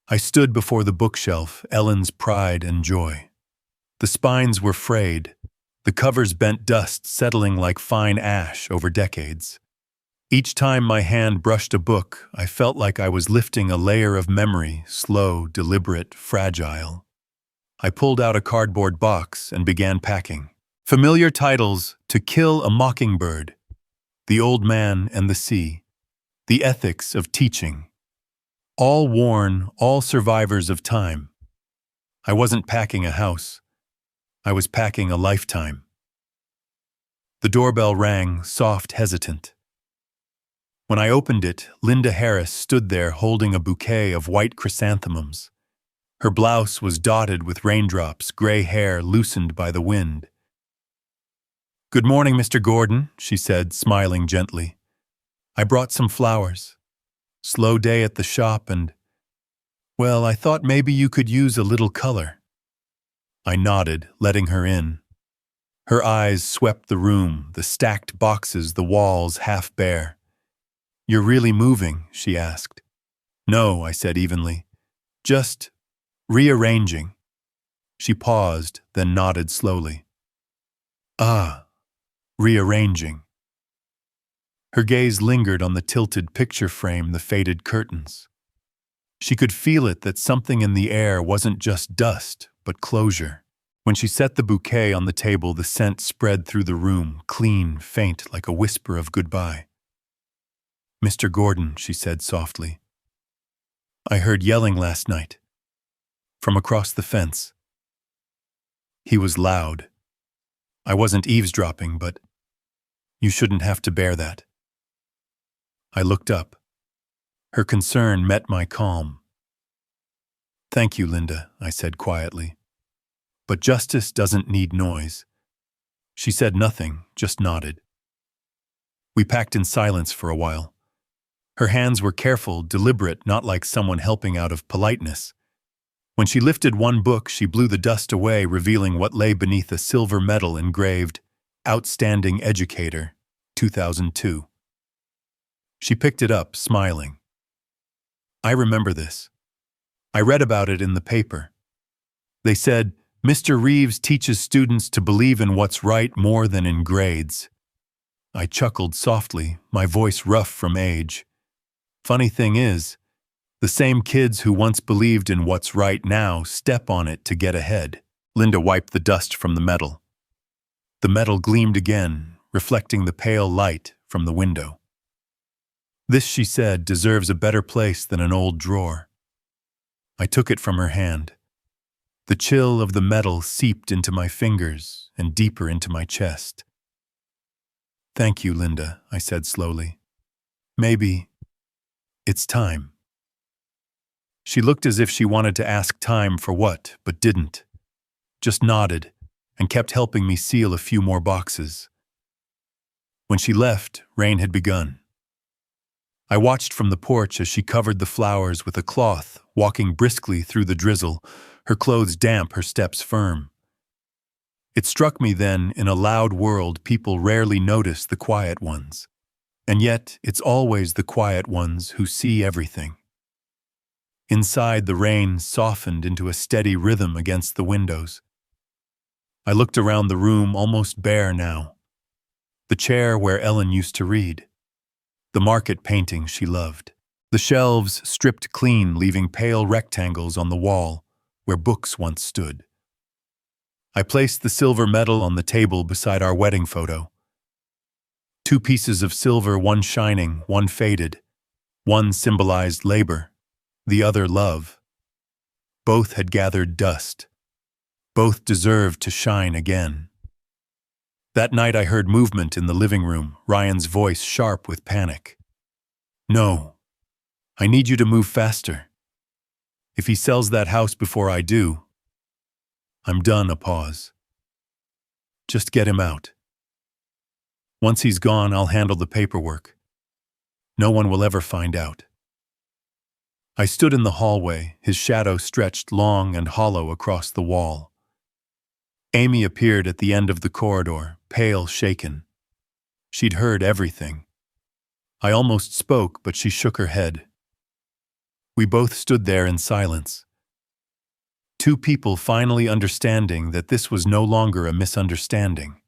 I stood before the bookshelf, Ellen's pride and joy. The spines were frayed, the covers bent, dust settling like fine ash over decades. Each time my hand brushed a book, I felt like I was lifting a layer of memory, slow, deliberate, fragile. I pulled out a cardboard box and began packing. Familiar titles: To Kill a Mockingbird, The Old Man and the Sea, The Ethics of Teaching. All worn, all survivors of time. I wasn't packing a house. I was packing a lifetime. The doorbell rang, soft, hesitant. When I opened it, Linda Harris stood there holding a bouquet of white chrysanthemums. Her blouse was dotted with raindrops, gray hair loosened by the wind. "Good morning, Mr. Gordon," she said, smiling gently. "I brought some flowers. Slow day at the shop and, well, I thought maybe you could use a little color." I nodded, letting her in. Her eyes swept the room, the stacked boxes, the walls half bare. "You're really moving?" she asked. "No," I said evenly. "Just rearranging." She paused, then nodded slowly. "Ah, rearranging." Her gaze lingered on the tilted picture frame, the faded curtains. She could feel it, that something in the air wasn't just dust, but closure. When she set the bouquet on the table, the scent spread through the room, clean, faint, like a whisper of goodbye. "Mr. Gordon," she said softly, "I heard yelling last night. From across the fence." He was loud. I wasn't eavesdropping, but you shouldn't have to bear that. I looked up. Her concern met my calm. "Thank you, Linda," I said quietly. "But justice doesn't need noise." She said nothing, just nodded. We packed in silence for a while. Her hands were careful, deliberate, not like someone helping out of politeness. When she lifted one book, she blew the dust away, revealing what lay beneath a silver medal engraved, "Outstanding Educator, 2002. She picked it up, smiling. "I remember this. I read about it in the paper. They said, 'Mr. Reeves teaches students to believe in what's right more than in grades.'" I chuckled softly, my voice rough from age. Funny thing is, the same kids who once believed in what's right now step on it to get ahead. Linda wiped the dust from the medal. The medal gleamed again, reflecting the pale light from the window. "This," she said, "deserves a better place than an old drawer." I took it from her hand. The chill of the metal seeped into my fingers and deeper into my chest. "Thank you, Linda," I said slowly. "Maybe it's time." She looked as if she wanted to ask time for what, but didn't. Just nodded and kept helping me seal a few more boxes. When she left, rain had begun. I watched from the porch as she covered the flowers with a cloth, walking briskly through the drizzle, her clothes damp, her steps firm. It struck me then, in a loud world, people rarely notice the quiet ones. And yet, it's always the quiet ones who see everything. Inside, the rain softened into a steady rhythm against the windows. I looked around the room, almost bare now. The chair where Ellen used to read. The market painting she loved. The shelves stripped clean, leaving pale rectangles on the wall where books once stood. I placed the silver medal on the table beside our wedding photo. Two pieces of silver, one shining, one faded. One symbolized labor, the other love. Both had gathered dust. Both deserved to shine again. That night I heard movement in the living room, Ryan's voice sharp with panic. "No, I need you to move faster. If he sells that house before I do, I'm done." A pause. "Just get him out. Once he's gone, I'll handle the paperwork. No one will ever find out." I stood in the hallway, his shadow stretched long and hollow across the wall. Amy appeared at the end of the corridor, pale, shaken. She'd heard everything. I almost spoke, but she shook her head. We both stood there in silence. Two people finally understanding that this was no longer a misunderstanding.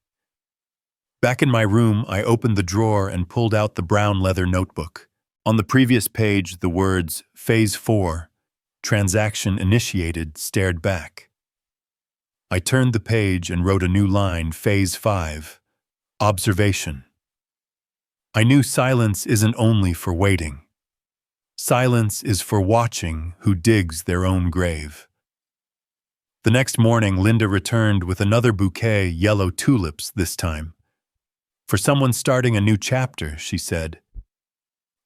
Back in my room, I opened the drawer and pulled out the brown leather notebook. On the previous page, the words, Phase 4, Transaction Initiated, stared back. I turned the page and wrote a new line, Phase 5, Observation. I knew silence isn't only for waiting. Silence is for watching who digs their own grave. The next morning, Linda returned with another bouquet, yellow tulips this time. "For someone starting a new chapter," she said.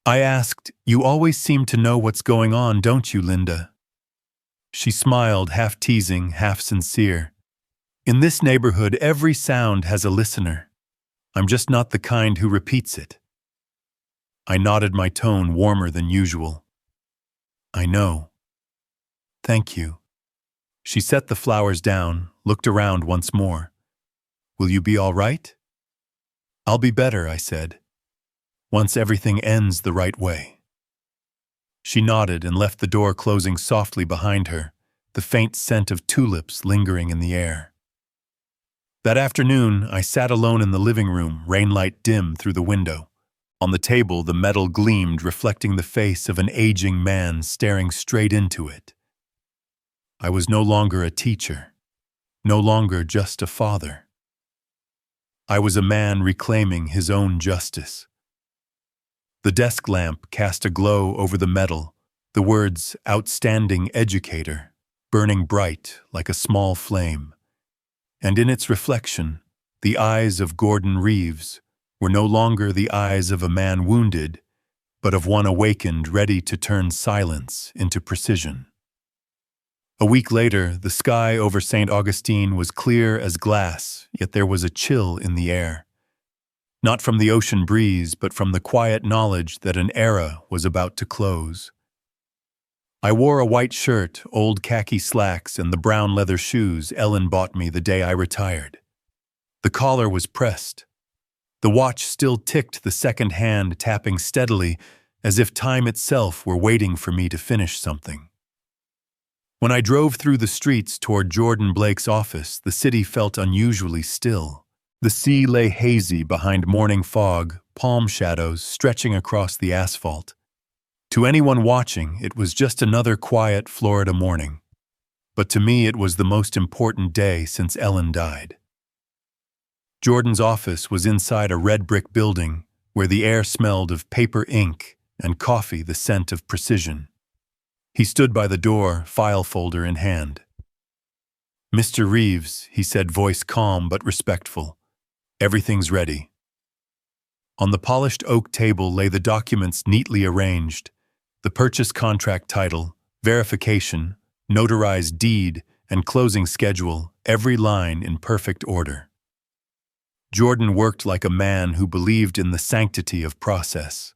I asked, "You always seem to know what's going on, don't you, Linda?" She smiled, half teasing, half sincere. "In this neighborhood, every sound has a listener. I'm just not the kind who repeats it." I nodded, my tone warmer than usual. "I know. Thank you." She set the flowers down, looked around once more. "Will you be all right?" "I'll be better," I said. "Once everything ends the right way." She nodded and left the door closing softly behind her, the faint scent of tulips lingering in the air. That afternoon, I sat alone in the living room, rainlight dim through the window. On the table, the metal gleamed, reflecting the face of an aging man staring straight into it. I was no longer a teacher, no longer just a father. I was a man reclaiming his own justice. The desk lamp cast a glow over the metal, the words "Outstanding Educator" burning bright like a small flame. And in its reflection, the eyes of Gordon Reeves were no longer the eyes of a man wounded, but of one awakened, ready to turn silence into precision. A week later, the sky over St. Augustine was clear as glass, yet there was a chill in the air. Not from the ocean breeze, but from the quiet knowledge that an era was about to close. I wore a white shirt, old khaki slacks, and the brown leather shoes Ellen bought me the day I retired. The collar was pressed. The watch still ticked, the second hand tapping steadily, as if time itself were waiting for me to finish something. When I drove through the streets toward Jordan Blake's office, the city felt unusually still. The sea lay hazy behind morning fog, palm shadows stretching across the asphalt. To anyone watching, it was just another quiet Florida morning. But to me, it was the most important day since Ellen died. Jordan's office was inside a red brick building where the air smelled of paper ink and coffee, the scent of precision. He stood by the door, file folder in hand. "Mr. Reeves," he said, voice calm but respectful. "Everything's ready." On the polished oak table lay the documents neatly arranged, the purchase contract title, verification, notarized deed, and closing schedule, every line in perfect order. Jordan worked like a man who believed in the sanctity of process.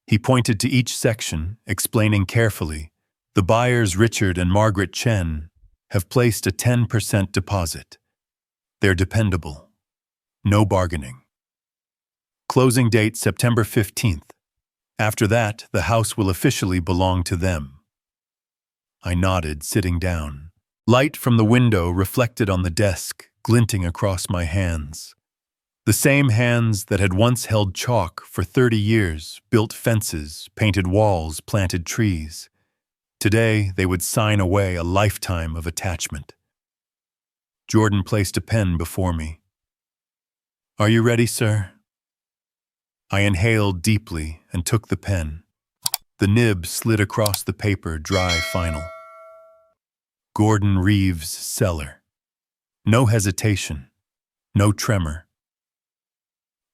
He pointed to each section, explaining carefully, "The buyers, Richard and Margaret Chen, have placed a 10% deposit. They're dependable. No bargaining. Closing date September 15th. After that, the house will officially belong to them." I nodded, sitting down. Light from the window reflected on the desk, glinting across my hands. The same hands that had once held chalk for 30 years, built fences, painted walls, planted trees. Today, they would sign away a lifetime of attachment. Jordan placed a pen before me. "Are you ready, sir?" I inhaled deeply and took the pen. The nib slid across the paper, dry final. Gordon Reeves' cellar. No hesitation, no tremor.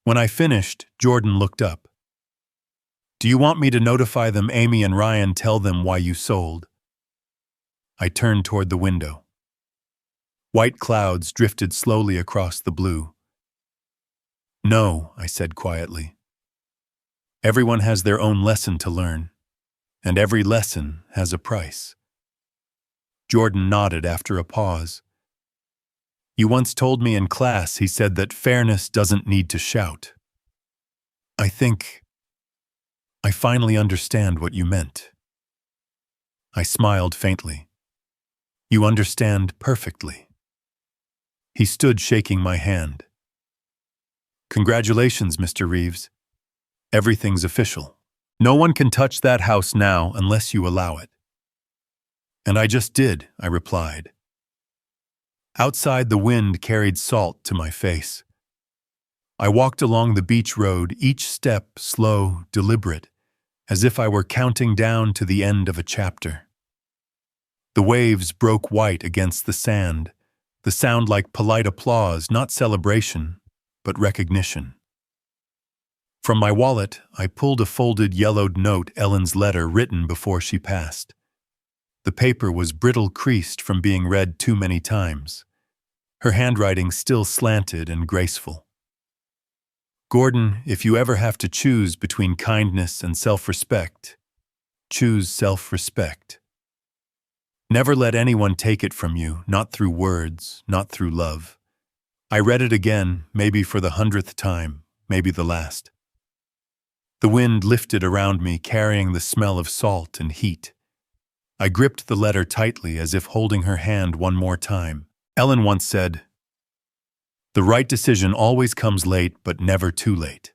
When I finished, Jordan looked up. "Do you want me to notify them, Amy and Ryan, tell them why you sold?" I turned toward the window. White clouds drifted slowly across the blue. "No," I said quietly. "Everyone has their own lesson to learn, and every lesson has a price." Jordan nodded after a pause. "You once told me in class," he said, "that fairness doesn't need to shout. I think I finally understand what you meant." I smiled faintly. "You understand perfectly." He stood shaking my hand. "Congratulations, Mr. Reeves. Everything's official. No one can touch that house now unless you allow it." "And I just did," I replied. Outside, the wind carried salt to my face. I walked along the beach road, each step slow, deliberate, as if I were counting down to the end of a chapter. The waves broke white against the sand, the sound like polite applause, not celebration, but recognition. From my wallet, I pulled a folded yellowed note, Ellen's letter written before she passed. The paper was brittle, creased from being read too many times. Her handwriting still slanted and graceful. "Gordon, if you ever have to choose between kindness and self-respect, choose self-respect. Never let anyone take it from you, not through words, not through love." I read it again, maybe for the 100th time, maybe the last. The wind lifted around me, carrying the smell of salt and heat. I gripped the letter tightly, as if holding her hand one more time. Ellen once said, "The right decision always comes late, but never too late."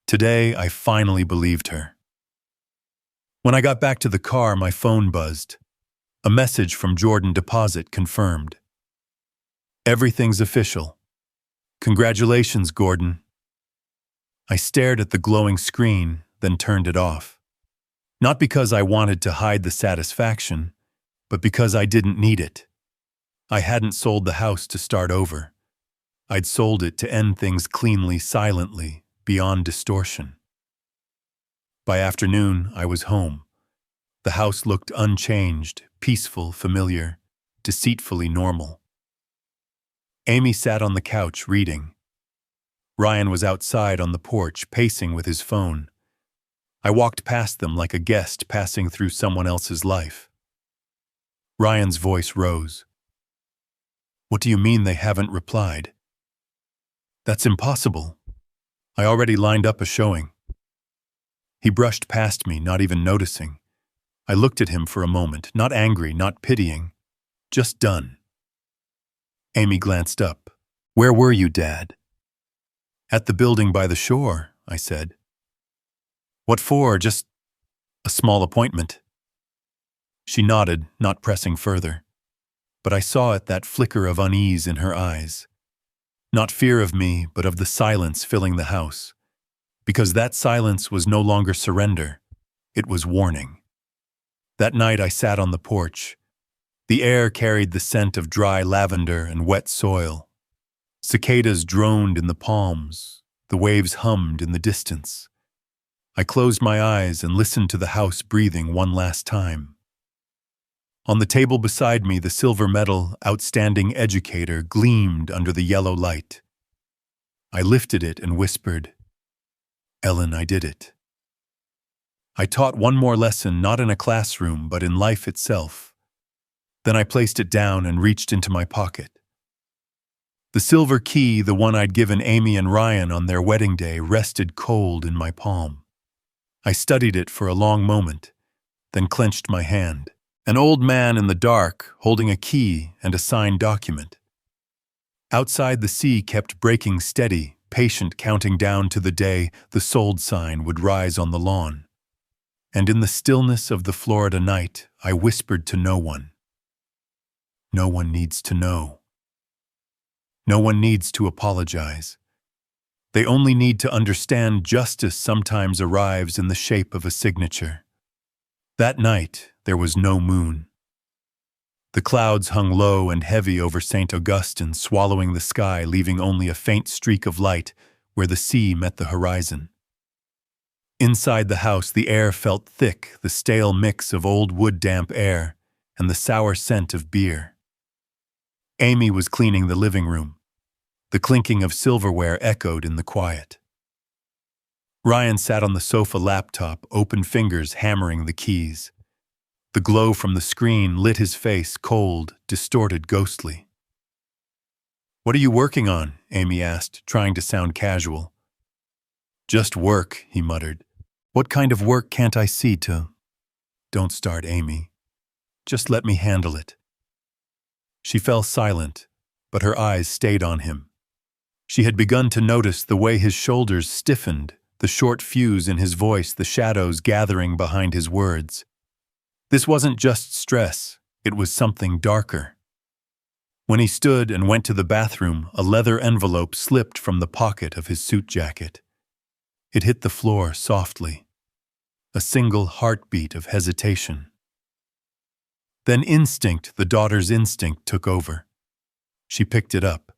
Today, I finally believed her. When I got back to the car, my phone buzzed. A message from Jordan Deposit confirmed. "Everything's official. Congratulations, Gordon." I stared at the glowing screen, then turned it off. Not because I wanted to hide the satisfaction, but because I didn't need it. I hadn't sold the house to start over. I'd sold it to end things cleanly, silently, beyond distortion. By afternoon, I was home. The house looked unchanged, peaceful, familiar, deceitfully normal. Amy sat on the couch reading. Ryan was outside on the porch, pacing with his phone. I walked past them like a guest passing through someone else's life. Ryan's voice rose. "What do you mean they haven't replied?" "That's impossible. I already lined up a showing." He brushed past me, not even noticing. I looked at him for a moment, not angry, not pitying, just done. Amy glanced up. "Where were you, Dad?" "At the building by the shore," I said. "What for? Just a small appointment." She nodded, not pressing further. But I saw it, that flicker of unease in her eyes. Not fear of me, but of the silence filling the house. Because that silence was no longer surrender. It was warning. That night I sat on the porch. The air carried the scent of dry lavender and wet soil. Cicadas droned in the palms. The waves hummed in the distance. I closed my eyes and listened to the house breathing one last time. On the table beside me, the silver medal Outstanding Educator gleamed under the yellow light. I lifted it and whispered, "Ellen, I did it." I taught one more lesson, not in a classroom, but in life itself. Then I placed it down and reached into my pocket. The silver key, the one I'd given Amy and Ryan on their wedding day, rested cold in my palm. I studied it for a long moment, then clenched my hand. An old man in the dark, holding a key and a signed document. Outside, the sea kept breaking steady, patient, counting down to the day the sold sign would rise on the lawn. And in the stillness of the Florida night, I whispered to no one. No one needs to know. No one needs to apologize. They only need to understand justice sometimes arrives in the shape of a signature. That night, there was no moon. The clouds hung low and heavy over St. Augustine, swallowing the sky, leaving only a faint streak of light where the sea met the horizon. Inside the house, the air felt thick, the stale mix of old wood damp air and the sour scent of beer. Amy was cleaning the living room. The clinking of silverware echoed in the quiet. Ryan sat on the sofa laptop, open fingers hammering the keys. The glow from the screen lit his face, cold, distorted, ghostly. "What are you working on?" Amy asked, trying to sound casual. "Just work," he muttered. "What kind of work can't I see to—" "Don't start, Amy. Just let me handle it." She fell silent, but her eyes stayed on him. She had begun to notice the way his shoulders stiffened, the short fuse in his voice, the shadows gathering behind his words. This wasn't just stress, it was something darker. When he stood and went to the bathroom, a leather envelope slipped from the pocket of his suit jacket. It hit the floor softly. A single heartbeat of hesitation. Then instinct, the daughter's instinct, took over. She picked it up.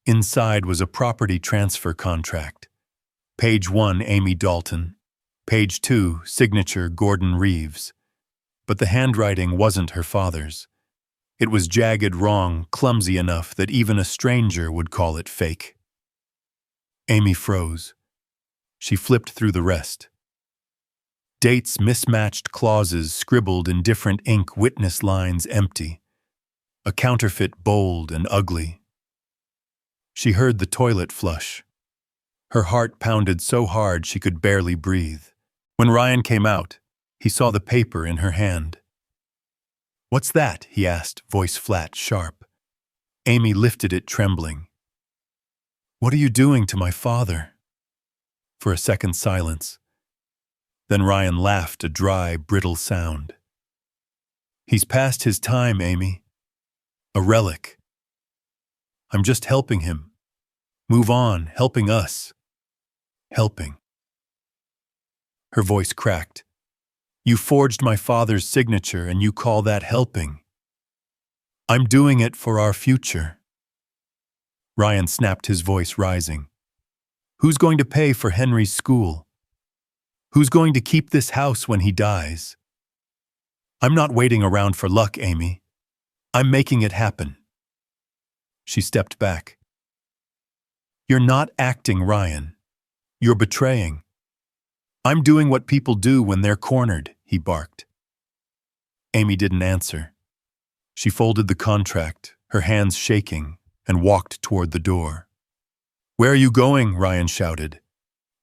Inside was a property transfer contract. Page 1, Amy Dalton. Page 2, signature Gordon Reeves. But the handwriting wasn't her father's. It was jagged, wrong, clumsy enough that even a stranger would call it fake. Amy froze. She flipped through the rest. Dates, mismatched clauses scribbled in different ink, witness lines empty. A counterfeit bold and ugly. She heard the toilet flush. Her heart pounded so hard she could barely breathe. When Ryan came out, he saw the paper in her hand. "What's that?" he asked, voice flat, sharp. Amy lifted it, trembling. "What are you doing to my father?" For a second silence. Then Ryan laughed, a dry, brittle sound. "He's past his time, Amy. A relic. I'm just helping him. Move on, helping us. Helping." Her voice cracked. "You forged my father's signature and you call that helping? I'm doing it for our future." Ryan snapped, his voice rising. "Who's going to pay for Henry's school? Who's going to keep this house when he dies? I'm not waiting around for luck, Amy. I'm making it happen." She stepped back. "You're not acting, Ryan. You're betraying." "I'm doing what people do when they're cornered," he barked. Amy didn't answer. She folded the contract, her hands shaking, and walked toward the door. "Where are you going?" Ryan shouted.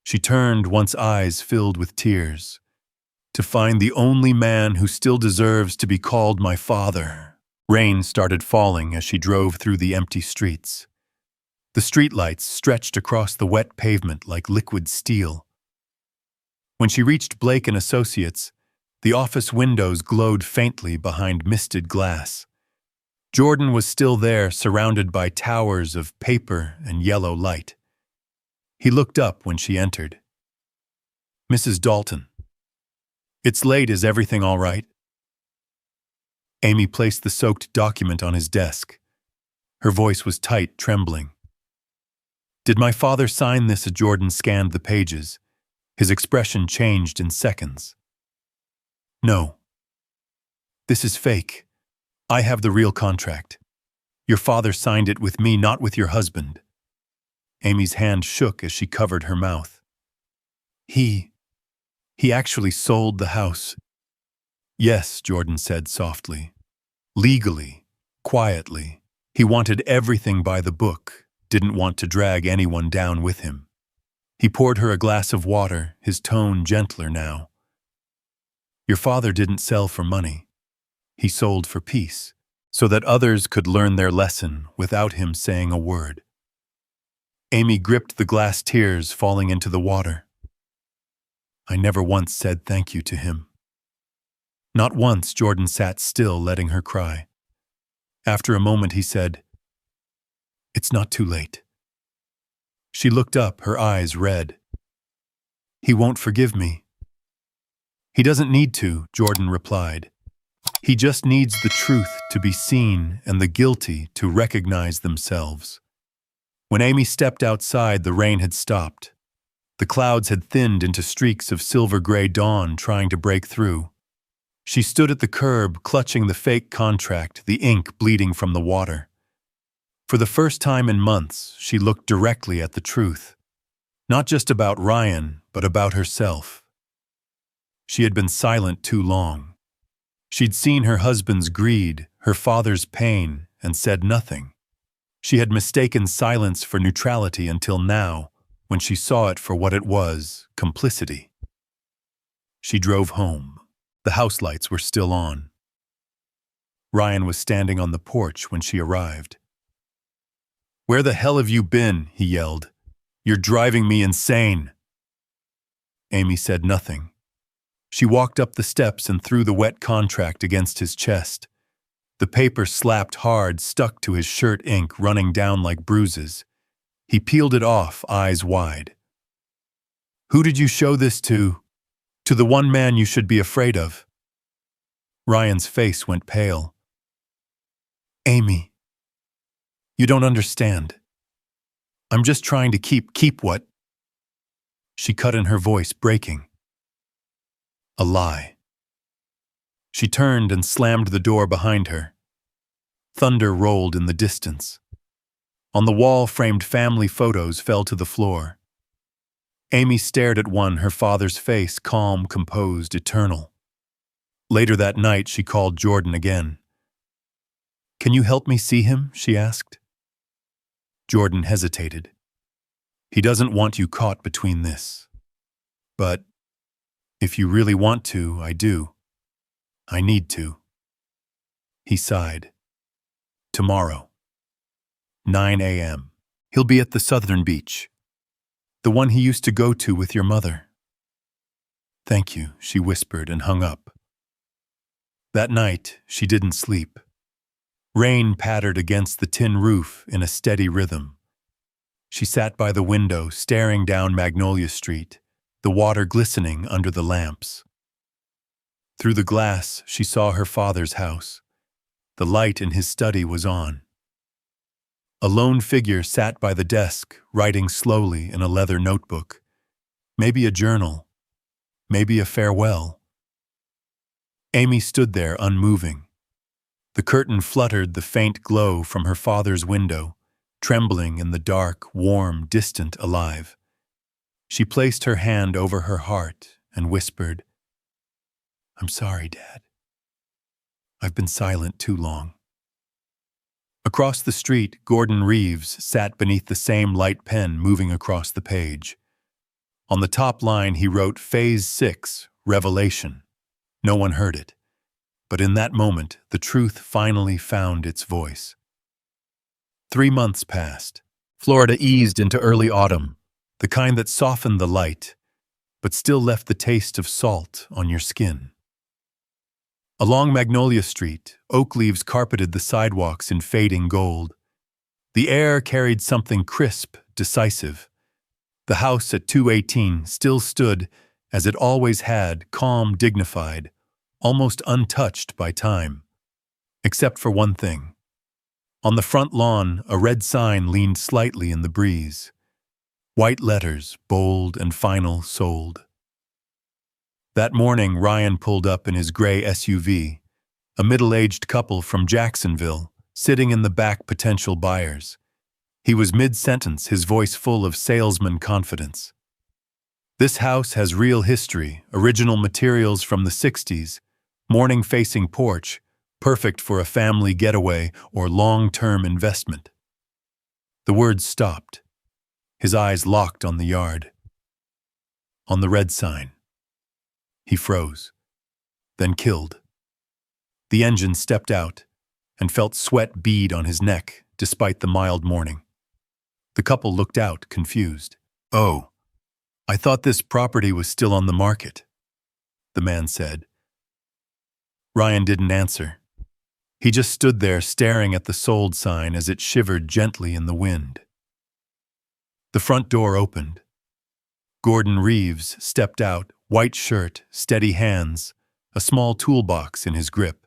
She turned, once eyes filled with tears. "To find the only man who still deserves to be called my father." Rain started falling as she drove through the empty streets. The streetlights stretched across the wet pavement like liquid steel. When she reached Blake and Associates, the office windows glowed faintly behind misted glass. Jordan was still there, surrounded by towers of paper and yellow light. He looked up when she entered. "Mrs. Dalton. It's late, is everything all right?" Amy placed the soaked document on his desk. Her voice was tight, trembling. "Did my father sign this?" Jordan scanned the pages. His expression changed in seconds. "No. This is fake. I have the real contract. Your father signed it with me, not with your husband." Amy's hand shook as she covered her mouth. He actually sold the house." "Yes," Jordan said softly. "Legally, quietly. He wanted everything by the book, didn't want to drag anyone down with him." He poured her a glass of water, his tone gentler now. "Your father didn't sell for money. He sold for peace, so that others could learn their lesson without him saying a word." Amy gripped the glass tears falling into the water. I never once said thank you to him. Not once. Jordan sat still, letting her cry. After a moment, he said, It's not too late. She looked up, her eyes red. He won't forgive me. He doesn't need to, Jordan replied. He just needs the truth to be seen and the guilty to recognize themselves. When Amy stepped outside, the rain had stopped. The clouds had thinned into streaks of silver-gray dawn trying to break through. She stood at the curb, clutching the fake contract, the ink bleeding from the water. For the first time in months, she looked directly at the truth. Not just about Ryan, but about herself. She had been silent too long. She'd seen her husband's greed, her father's pain, and said nothing. She had mistaken silence for neutrality until now, when she saw it for what it was, complicity. She drove home. The house lights were still on. Ryan was standing on the porch when she arrived. "Where the hell have you been?" he yelled. "You're driving me insane." Amy said nothing. She walked up the steps and threw the wet contract against his chest. The paper slapped hard, stuck to his shirt, ink running down like bruises. He peeled it off, eyes wide. "Who did you show this to? To the one man you should be afraid of." Ryan's face went pale. "Amy, you don't understand. I'm just trying to keep what?" She cut in, her voice breaking. "A lie." She turned and slammed the door behind her. Thunder rolled in the distance. On the wall, framed family photos fell to the floor. Amy stared at one, her father's face, calm, composed, eternal. Later that night, she called Jordan again. "Can you help me see him?" she asked. Jordan hesitated. "He doesn't want you caught between this. But if you really want to, I do. I need to." He sighed. "Tomorrow, 9 a.m. He'll be at the southern beach. The one he used to go to with your mother." "Thank you," she whispered and hung up. That night, she didn't sleep. Rain pattered against the tin roof in a steady rhythm. She sat by the window, staring down Magnolia Street, the water glistening under the lamps. Through the glass, she saw her father's house. The light in his study was on. A lone figure sat by the desk, writing slowly in a leather notebook. Maybe a journal. Maybe a farewell. Amy stood there, unmoving. The curtain fluttered the faint glow from her father's window, trembling in the dark, warm, distant, alive. She placed her hand over her heart and whispered, "I'm sorry, Dad. I've been silent too long." Across the street, Gordon Reeves sat beneath the same light pen moving across the page. On the top line, he wrote Phase 6, Revelation. No one heard it. But in that moment, the truth finally found its voice. 3 months passed. Florida eased into early autumn, the kind that softened the light, but still left the taste of salt on your skin. Along Magnolia Street, oak leaves carpeted the sidewalks in fading gold. The air carried something crisp, decisive. The house at 218 still stood, as it always had, calm, dignified, almost untouched by time. Except for one thing. On the front lawn, a red sign leaned slightly in the breeze. White letters, bold and final, sold. That morning, Ryan pulled up in his gray SUV, a middle-aged couple from Jacksonville, sitting in the back, potential buyers. He was mid-sentence, his voice full of salesman confidence. "This house has real history, original materials from the 60s, morning-facing porch, perfect for a family getaway or long-term investment." The words stopped. His eyes locked on the yard. On the red sign. He froze, then killed. The engine stepped out and felt sweat bead on his neck despite the mild morning. The couple looked out, confused. "Oh, I thought this property was still on the market," the man said. Ryan didn't answer. He just stood there staring at the sold sign as it shivered gently in the wind. The front door opened. Gordon Reeves stepped out, white shirt, steady hands, a small toolbox in his grip.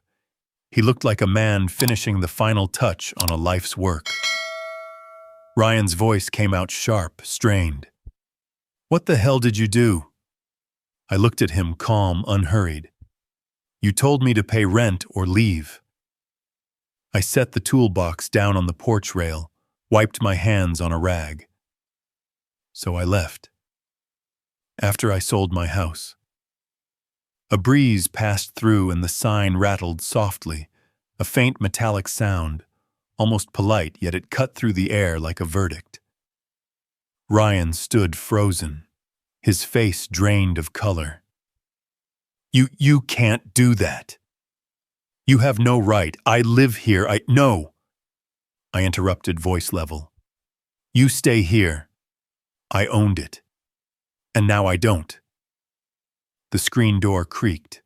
He looked like a man finishing the final touch on a life's work. Ryan's voice came out sharp, strained. "What the hell did you do?" I looked at him, calm, unhurried. "You told me to pay rent or leave." I set the toolbox down on the porch rail, wiped my hands on a rag. So I left. After I sold my house. A breeze passed through and the sign rattled softly, a faint metallic sound, almost polite, yet it cut through the air like a verdict. Ryan stood frozen, his face drained of color. You can't do that. You have no right. I live here. No. I interrupted, voice level. You stay here. I owned it. And now I don't. The screen door creaked.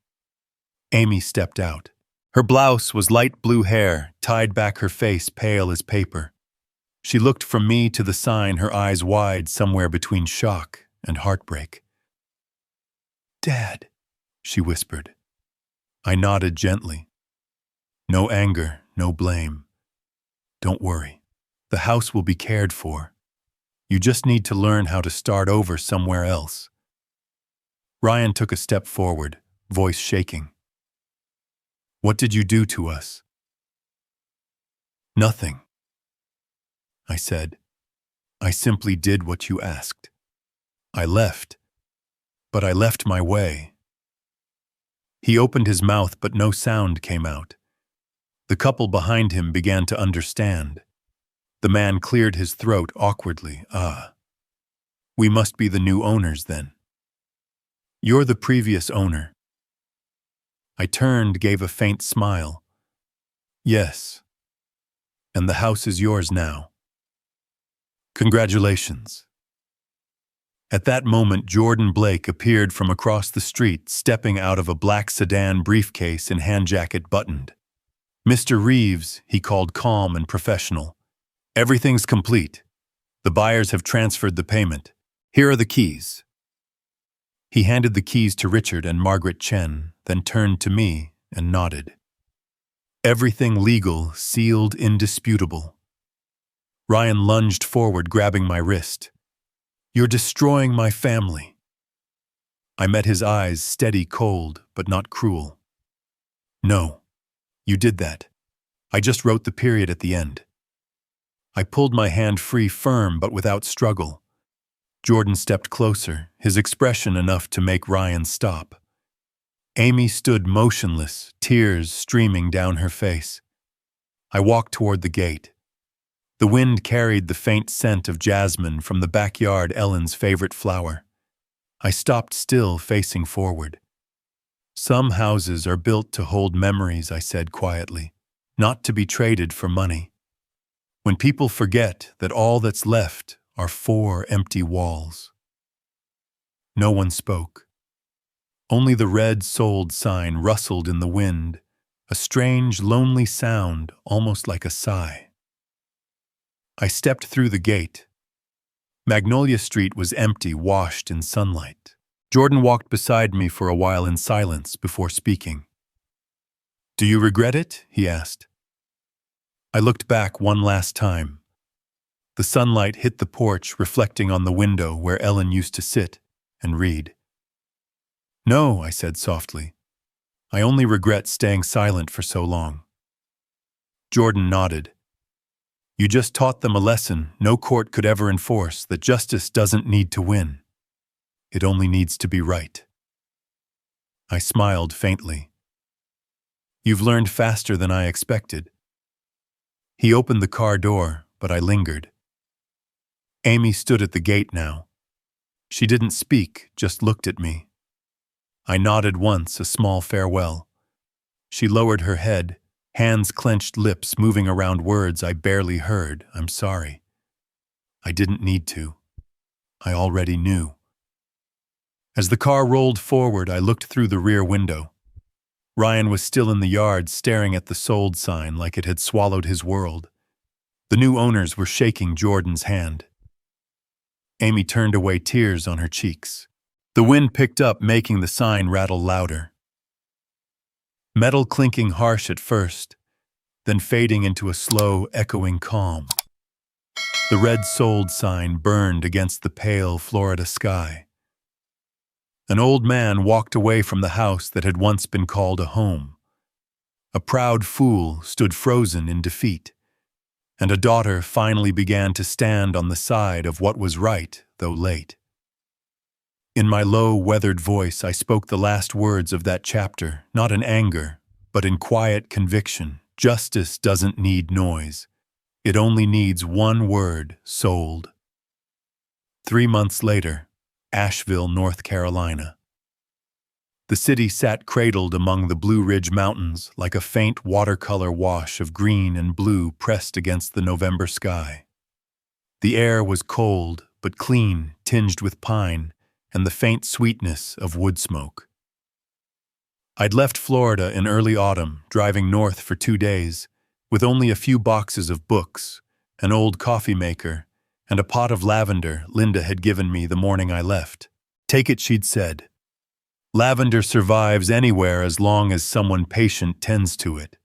Amy stepped out. Her blouse was light blue hair, tied back her face pale as paper. She looked from me to the sign, her eyes wide somewhere between shock and heartbreak. "Dad," she whispered. I nodded gently. No anger, no blame. "Don't worry. The house will be cared for. You just need to learn how to start over somewhere else." Ryan took a step forward, voice shaking. "What did you do to us?" "Nothing," I said. "I simply did what you asked. I left, but I left my way." He opened his mouth, but no sound came out. The couple behind him began to understand. The man cleared his throat awkwardly. "Ah, we must be the new owners then." "You're the previous owner." I turned, gave a faint smile. "Yes. And the house is yours now. Congratulations." At that moment, Jordan Blake appeared from across the street, stepping out of a black sedan, briefcase and hand jacket buttoned. "Mr. Reeves," he called, calm and professional. "Everything's complete. The buyers have transferred the payment. Here are the keys." He handed the keys to Richard and Margaret Chen, then turned to me and nodded. "Everything legal, sealed, indisputable." Ryan lunged forward, grabbing my wrist. "You're destroying my family." I met his eyes, steady, cold, but not cruel. "No, you did that. I just wrote the period at the end." I pulled my hand free, firm but without struggle. Jordan stepped closer, his expression enough to make Ryan stop. Amy stood motionless, tears streaming down her face. I walked toward the gate. The wind carried the faint scent of jasmine from the backyard, Ellen's favorite flower. I stopped still, facing forward. "Some houses are built to hold memories," I said quietly, "not to be traded for money. When people forget that all that's left are 4 empty walls." No one spoke. Only the red sold sign rustled in the wind, a strange, lonely sound, almost like a sigh. I stepped through the gate. Magnolia Street was empty, washed in sunlight. Jordan walked beside me for a while in silence before speaking. "Do you regret it?" he asked. I looked back one last time. The sunlight hit the porch, reflecting on the window where Ellen used to sit and read. "No," I said softly. "I only regret staying silent for so long." Jordan nodded. "You just taught them a lesson no court could ever enforce, that justice doesn't need to win. It only needs to be right." I smiled faintly. "You've learned faster than I expected." He opened the car door, but I lingered. Amy stood at the gate now. She didn't speak, just looked at me. I nodded once, a small farewell. She lowered her head, hands clenched, lips moving around words I barely heard. "I'm sorry." I didn't need to. I already knew. As the car rolled forward, I looked through the rear window. Ryan was still in the yard, staring at the sold sign like it had swallowed his world. The new owners were shaking Jordan's hand. Amy turned away, tears on her cheeks. The wind picked up, making the sign rattle louder. Metal clinking harsh at first, then fading into a slow, echoing calm. The red sold sign burned against the pale Florida sky. An old man walked away from the house that had once been called a home. A proud fool stood frozen in defeat, and a daughter finally began to stand on the side of what was right, though late. In my low, weathered voice, I spoke the last words of that chapter, not in anger, but in quiet conviction. Justice doesn't need noise. It only needs one word: sold. 3 months later, Asheville, North Carolina. The city sat cradled among the Blue Ridge Mountains like a faint watercolor wash of green and blue pressed against the November sky. The air was cold but clean, tinged with pine and the faint sweetness of wood smoke. I'd left Florida in early autumn, driving north for 2 days, with only a few boxes of books, an old coffee maker, and a pot of lavender Linda had given me the morning I left. "Take it," she'd said. "Lavender survives anywhere as long as someone patient tends to it."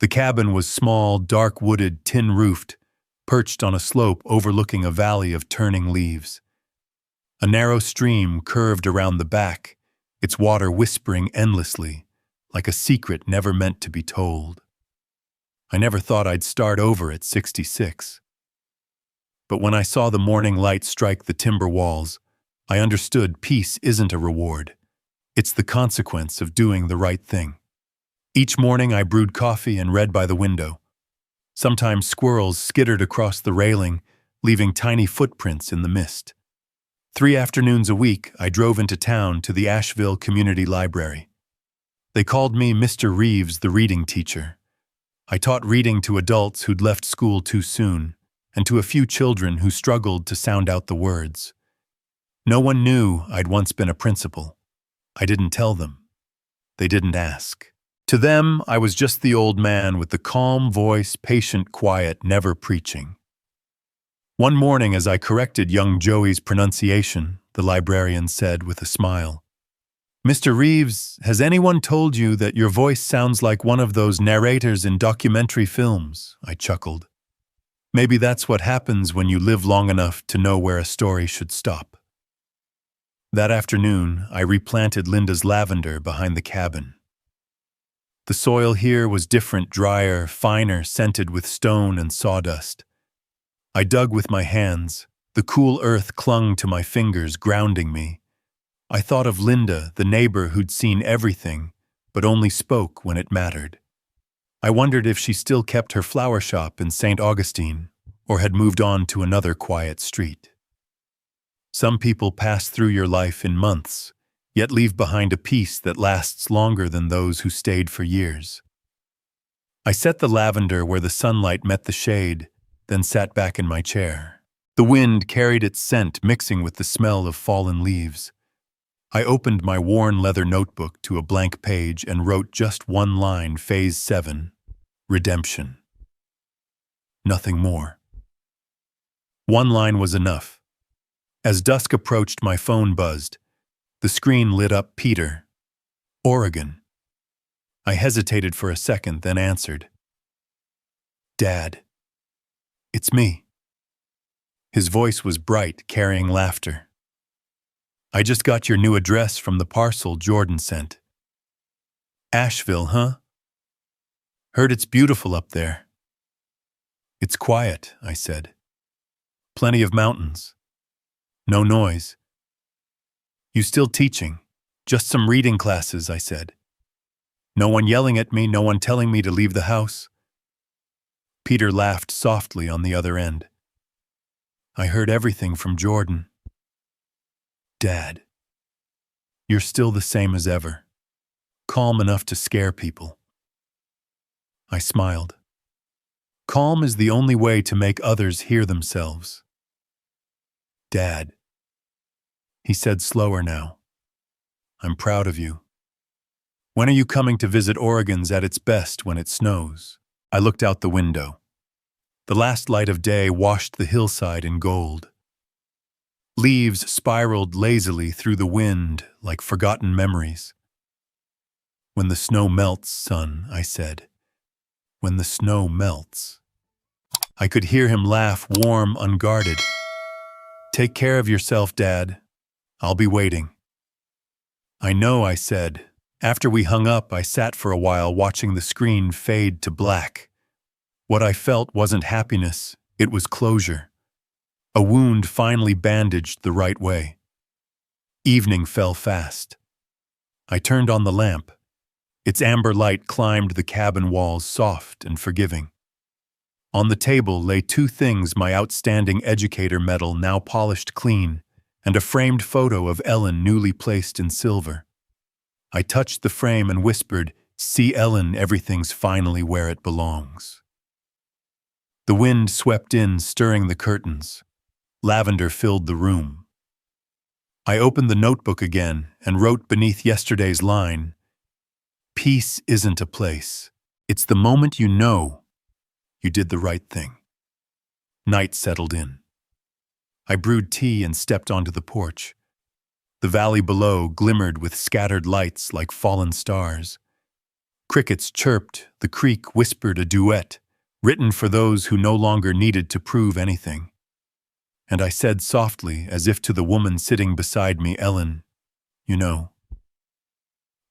The cabin was small, dark-wooded, tin-roofed, perched on a slope overlooking a valley of turning leaves. A narrow stream curved around the back, its water whispering endlessly, like a secret never meant to be told. I never thought I'd start over at 66. But when I saw the morning light strike the timber walls, I understood peace isn't a reward. It's the consequence of doing the right thing. Each morning I brewed coffee and read by the window. Sometimes squirrels skittered across the railing, leaving tiny footprints in the mist. 3 afternoons a week, I drove into town to the Asheville Community Library. They called me Mr. Reeves, the reading teacher. I taught reading to adults who'd left school too soon, and to a few children who struggled to sound out the words. No one knew I'd once been a principal. I didn't tell them. They didn't ask. To them, I was just the old man with the calm voice, patient, quiet, never preaching. One morning, as I corrected young Joey's pronunciation, the librarian said with a smile, "Mr. Reeves, has anyone told you that your voice sounds like one of those narrators in documentary films?" I chuckled. Maybe that's what happens when you live long enough to know where a story should stop. That afternoon, I replanted Linda's lavender behind the cabin. The soil here was different, drier, finer, scented with stone and sawdust. I dug with my hands. The cool earth clung to my fingers, grounding me. I thought of Linda, the neighbor who'd seen everything, but only spoke when it mattered. I wondered if she still kept her flower shop in St. Augustine, or had moved on to another quiet street. Some people pass through your life in months, yet leave behind a peace that lasts longer than those who stayed for years. I set the lavender where the sunlight met the shade, then sat back in my chair. The wind carried its scent, mixing with the smell of fallen leaves. I opened my worn leather notebook to a blank page and wrote just one line: Phase 7, Redemption. Nothing more. One line was enough. As dusk approached, my phone buzzed. The screen lit up: Peter, Oregon. I hesitated for a second, then answered. "Dad, it's me." His voice was bright, carrying laughter. "I just got your new address from the parcel Jordan sent." "Asheville, huh? Heard it's beautiful up there." "It's quiet," I said. "Plenty of mountains. No noise." "You still teaching?" "Just some reading classes," I said. "No one yelling at me, no one telling me to leave the house?" Peter laughed softly on the other end. "I heard everything from Jordan." "Dad, you're still the same as ever, calm enough to scare people." I smiled. Calm is the only way to make others hear themselves. Dad. He said slower now. I'm proud of you. When are you coming to visit Oregon's at its best when it snows? I looked out the window. The last light of day washed the hillside in gold. Leaves spiraled lazily through the wind like forgotten memories. When the snow melts, son, I said. When the snow melts. I could hear him laugh, warm, unguarded. Take care of yourself, Dad. I'll be waiting. I know, I said. After we hung up, I sat for a while watching the screen fade to black. What I felt wasn't happiness, it was closure. A wound finally bandaged the right way. Evening fell fast. I turned on the lamp. Its amber light climbed the cabin walls, soft and forgiving. On the table lay two things: my outstanding educator medal, now polished clean, and a framed photo of Ellen, newly placed in silver. I touched the frame and whispered, "See, Ellen, everything's finally where it belongs." The wind swept in, stirring the curtains. Lavender filled the room. I opened the notebook again and wrote beneath yesterday's line, "Peace isn't a place. It's the moment you know you did the right thing." Night settled in. I brewed tea and stepped onto the porch. The valley below glimmered with scattered lights like fallen stars. Crickets chirped, the creek whispered a duet, written for those who no longer needed to prove anything. And I said softly, as if to the woman sitting beside me, "Ellen, you know,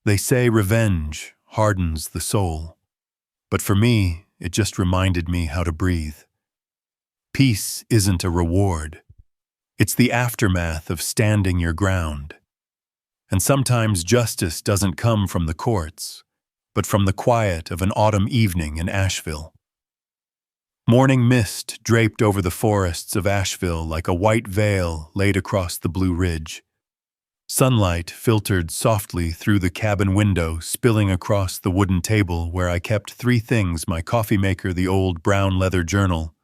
they say revenge hardens the soul, but for me, it just reminded me how to breathe. Peace isn't a reward. It's the aftermath of standing your ground. And sometimes justice doesn't come from the courts, but from the quiet of an autumn evening in Asheville." Morning mist draped over the forests of Asheville like a white veil laid across the Blue Ridge. Sunlight filtered softly through the cabin window, spilling across the wooden table where I kept three things: my coffee maker, the old brown leather journal,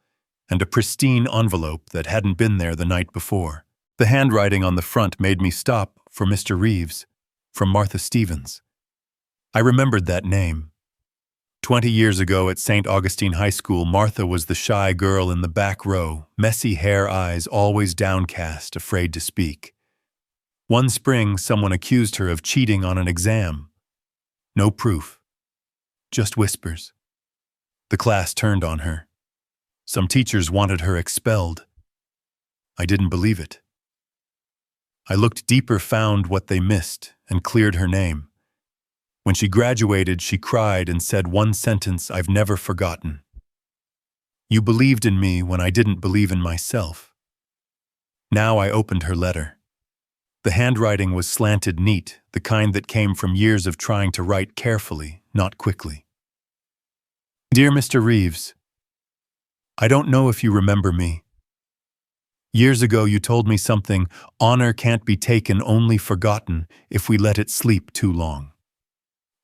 and a pristine envelope that hadn't been there the night before. The handwriting on the front made me stop for Mr. Reeves, from Martha Stevens. I remembered that name. 20 years ago at St. Augustine High School, Martha was the shy girl in the back row, messy hair, eyes always downcast, afraid to speak. One spring, someone accused her of cheating on an exam. No proof, just whispers. The class turned on her. Some teachers wanted her expelled. I didn't believe it. I looked deeper, found what they missed, and cleared her name. When she graduated, she cried and said one sentence I've never forgotten. "You believed in me when I didn't believe in myself." Now I opened her letter. The handwriting was slanted, neat, the kind that came from years of trying to write carefully, not quickly. "Dear Mr. Reeves, I don't know if you remember me. Years ago you told me something: honor can't be taken, only forgotten if we let it sleep too long.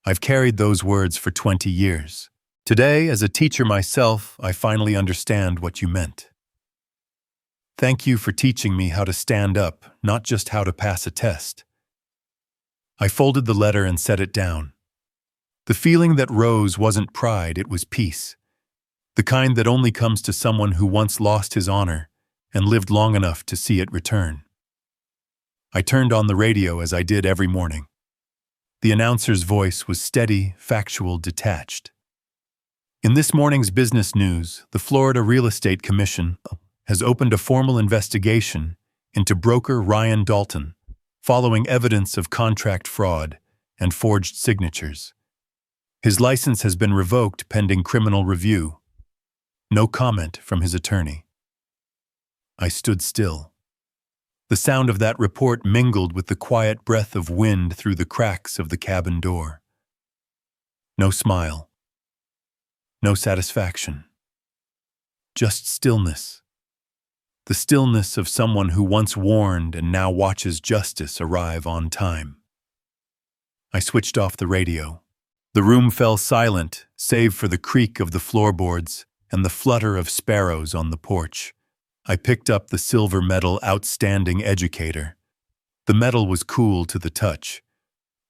I've carried those words for 20 years. Today, as a teacher myself, I finally understand what you meant. Thank you for teaching me how to stand up, not just how to pass a test." I folded the letter and set it down. The feeling that rose wasn't pride, it was peace. The kind that only comes to someone who once lost his honor and lived long enough to see it return. I turned on the radio as I did every morning. The announcer's voice was steady, factual, detached. "In this morning's business news, the Florida Real Estate Commission has opened a formal investigation into broker Ryan Dalton, following evidence of contract fraud and forged signatures. His license has been revoked pending criminal review." No comment from his attorney. I stood still. The sound of that report mingled with the quiet breath of wind through the cracks of the cabin door. No smile. No satisfaction. Just stillness. The stillness of someone who once warned and now watches justice arrive on time. I switched off the radio. The room fell silent, save for the creak of the floorboards and the flutter of sparrows on the porch. I picked up the silver medal Outstanding Educator. The medal was cool to the touch.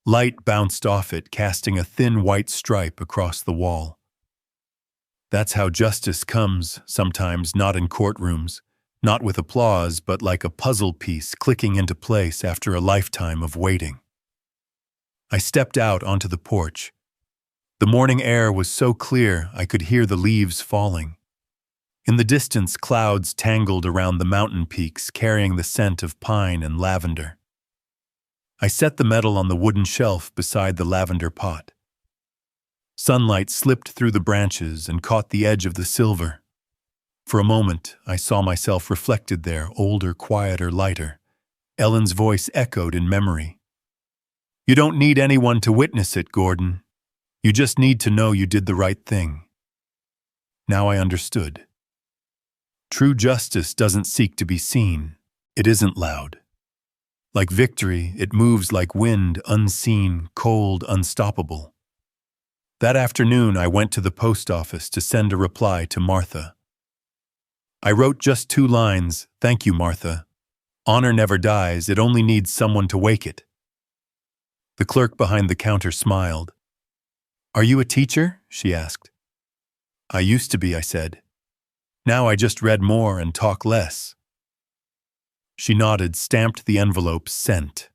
Light bounced off it, casting a thin white stripe across the wall. That's how justice comes, sometimes not in courtrooms, not with applause, but like a puzzle piece clicking into place after a lifetime of waiting. I stepped out onto the porch. The morning air was so clear I could hear the leaves falling. In the distance, clouds tangled around the mountain peaks, carrying the scent of pine and lavender. I set the medal on the wooden shelf beside the lavender pot. Sunlight slipped through the branches and caught the edge of the silver. For a moment, I saw myself reflected there, older, quieter, lighter. Ellen's voice echoed in memory. "You don't need anyone to witness it, Gordon. You just need to know you did the right thing." Now I understood. True justice doesn't seek to be seen. It isn't loud. Like victory, it moves like wind, unseen, cold, unstoppable. That afternoon, I went to the post office to send a reply to Martha. I wrote just 2 lines, "Thank you, Martha. Honor never dies, it only needs someone to wake it." The clerk behind the counter smiled. "Are you a teacher?" she asked. "I used to be," I said. "Now I just read more and talk less." She nodded, stamped the envelope, sent.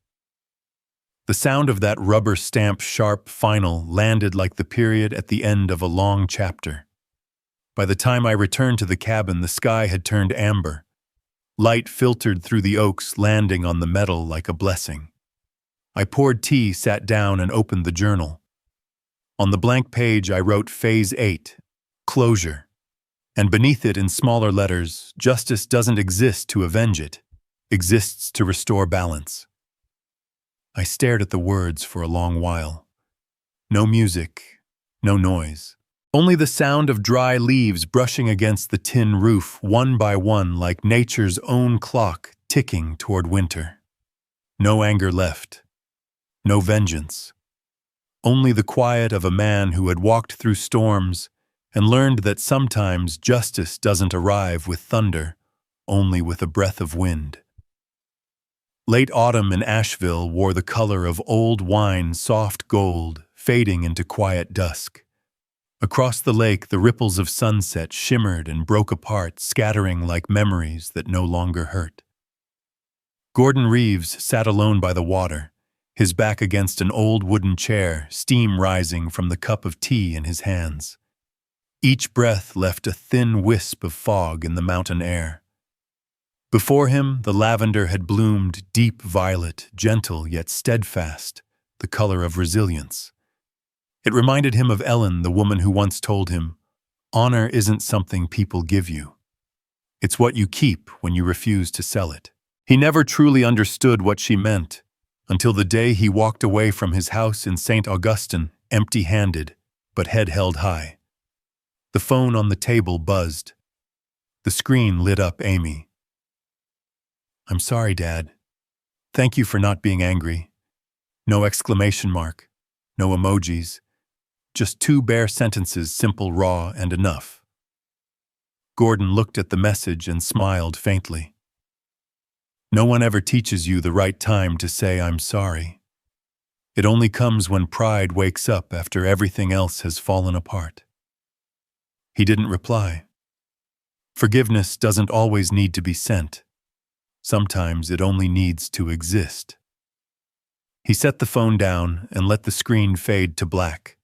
The sound of that rubber stamp, sharp, final, landed like the period at the end of a long chapter. By the time I returned to the cabin, the sky had turned amber. Light filtered through the oaks, landing on the metal like a blessing. I poured tea, sat down, and opened the journal. On the blank page, I wrote Phase 8, Closure. And beneath it, in smaller letters, justice doesn't exist to avenge it, exists to restore balance. I stared at the words for a long while. No music, no noise. Only the sound of dry leaves brushing against the tin roof, one by one, like nature's own clock ticking toward winter. No anger left. No vengeance. Only the quiet of a man who had walked through storms and learned that sometimes justice doesn't arrive with thunder, only with a breath of wind. Late autumn in Asheville wore the color of old wine, soft gold, fading into quiet dusk. Across the lake, the ripples of sunset shimmered and broke apart, scattering like memories that no longer hurt. Gordon Reeves sat alone by the water, his back against an old wooden chair, steam rising from the cup of tea in his hands. Each breath left a thin wisp of fog in the mountain air. Before him, the lavender had bloomed, deep violet, gentle yet steadfast, the color of resilience. It reminded him of Ellen, the woman who once told him, "Honor isn't something people give you. It's what you keep when you refuse to sell it." He never truly understood what she meant, until the day he walked away from his house in St. Augustine, empty-handed, but head held high. The phone on the table buzzed. The screen lit up Amy. "I'm sorry, Dad. Thank you for not being angry." No exclamation mark, no emojis, just 2 bare sentences, simple, raw, and enough. Gordon looked at the message and smiled faintly. No one ever teaches you the right time to say "I'm sorry." It only comes when pride wakes up after everything else has fallen apart. He didn't reply. Forgiveness doesn't always need to be sent. Sometimes it only needs to exist. He set the phone down and let the screen fade to black.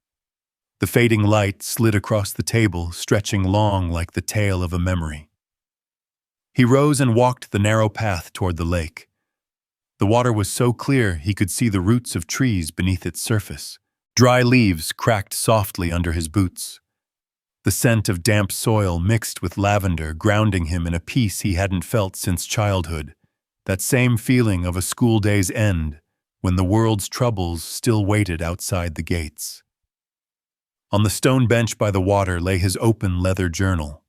The fading light slid across the table, stretching long like the tail of a memory. He rose and walked the narrow path toward the lake. The water was so clear he could see the roots of trees beneath its surface. Dry leaves cracked softly under his boots. The scent of damp soil mixed with lavender, grounding him in a peace he hadn't felt since childhood, that same feeling of a school day's end, when the world's troubles still waited outside the gates. On the stone bench by the water lay his open leather journal.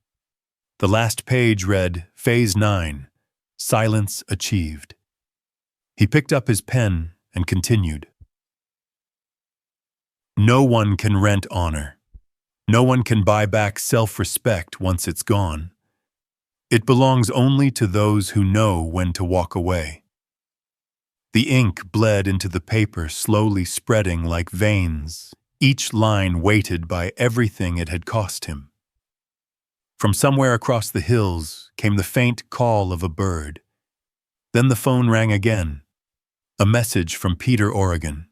The last page read, Phase 9, Silence Achieved. He picked up his pen and continued. No one can rent honor. No one can buy back self-respect once it's gone. It belongs only to those who know when to walk away. The ink bled into the paper, slowly spreading like veins, each line weighted by everything it had cost him. From somewhere across the hills came the faint call of a bird. Then the phone rang again. A message from Peter, Oregon.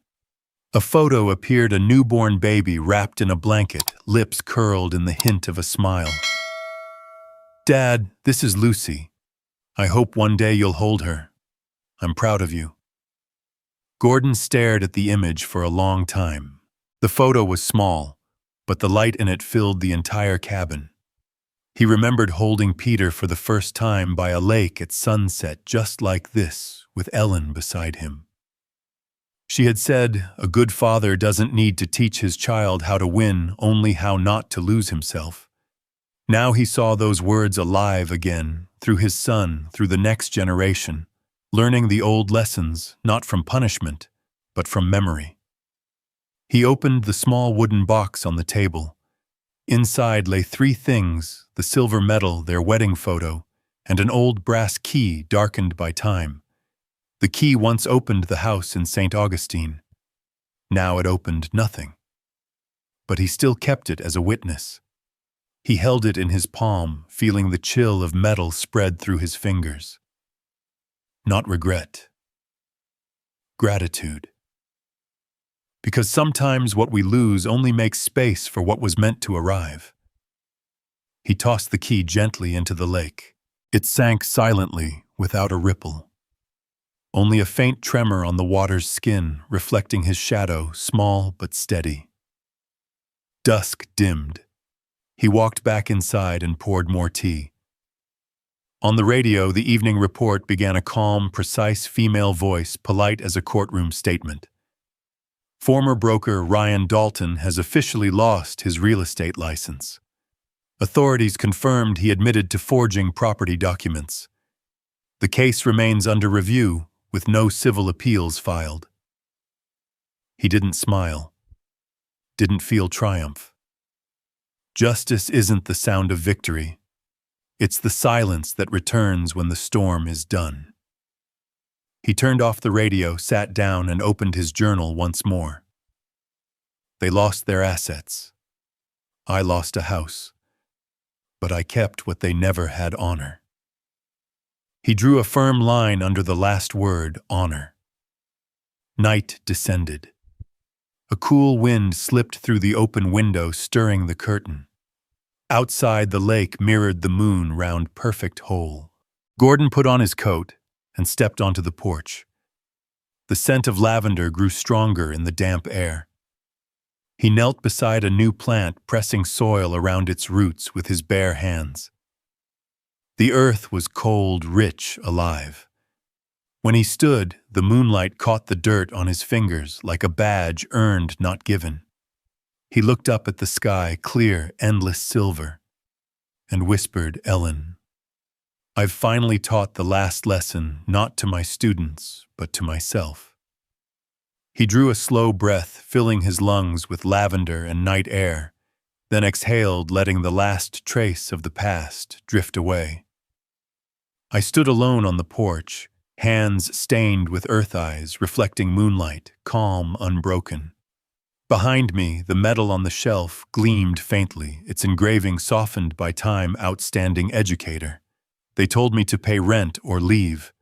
A photo appeared, a newborn baby wrapped in a blanket, lips curled in the hint of a smile. "Dad, this is Lucy. I hope one day you'll hold her. I'm proud of you." Gordon stared at the image for a long time. The photo was small, but the light in it filled the entire cabin. He remembered holding Peter for the first time by a lake at sunset, just like this, with Ellen beside him. She had said, "A good father doesn't need to teach his child how to win, only how not to lose himself." Now he saw those words alive again, through his son, through the next generation, learning the old lessons, not from punishment, but from memory. He opened the small wooden box on the table. Inside lay three things: the silver medal, their wedding photo, and an old brass key darkened by time. The key once opened the house in St. Augustine. Now it opened nothing. But he still kept it as a witness. He held it in his palm, feeling the chill of metal spread through his fingers. Not regret. Gratitude. Because sometimes what we lose only makes space for what was meant to arrive. He tossed the key gently into the lake. It sank silently, without a ripple. Only a faint tremor on the water's skin, reflecting his shadow, small but steady. Dusk dimmed. He walked back inside and poured more tea. On the radio, the evening report began, a calm, precise female voice, polite as a courtroom statement. Former broker Ryan Dalton has officially lost his real estate license. Authorities confirmed he admitted to forging property documents. The case remains under review, with no civil appeals filed. He didn't smile. Didn't feel triumph. Justice isn't the sound of victory. It's the silence that returns when the storm is done. He turned off the radio, sat down, and opened his journal once more. They lost their assets. I lost a house. But I kept what they never had: honor. He drew a firm line under the last word, honor. Night descended. A cool wind slipped through the open window, stirring the curtain. Outside, the lake mirrored the moon, round perfect hole. Gordon put on his coat and stepped onto the porch. The scent of lavender grew stronger in the damp air. He knelt beside a new plant, pressing soil around its roots with his bare hands. The earth was cold, rich, alive. When he stood, the moonlight caught the dirt on his fingers like a badge earned, not given. He looked up at the sky, clear, endless silver, and whispered, "Ellen, I've finally taught the last lesson, not to my students, but to myself." He drew a slow breath, filling his lungs with lavender and night air, then exhaled, letting the last trace of the past drift away. I stood alone on the porch, hands stained with earth eyes, reflecting moonlight, calm, unbroken. Behind me, the metal on the shelf gleamed faintly, its engraving softened by time. Outstanding educator. They told me to pay rent or leave.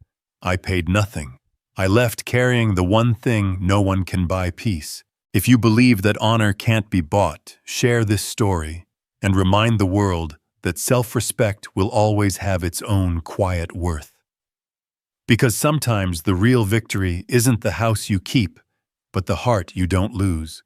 I paid nothing. I left carrying the one thing no one can buy: peace. If you believe that honor can't be bought, share this story and remind the world that self-respect will always have its own quiet worth. Because sometimes the real victory isn't the house you keep, but the heart you don't lose.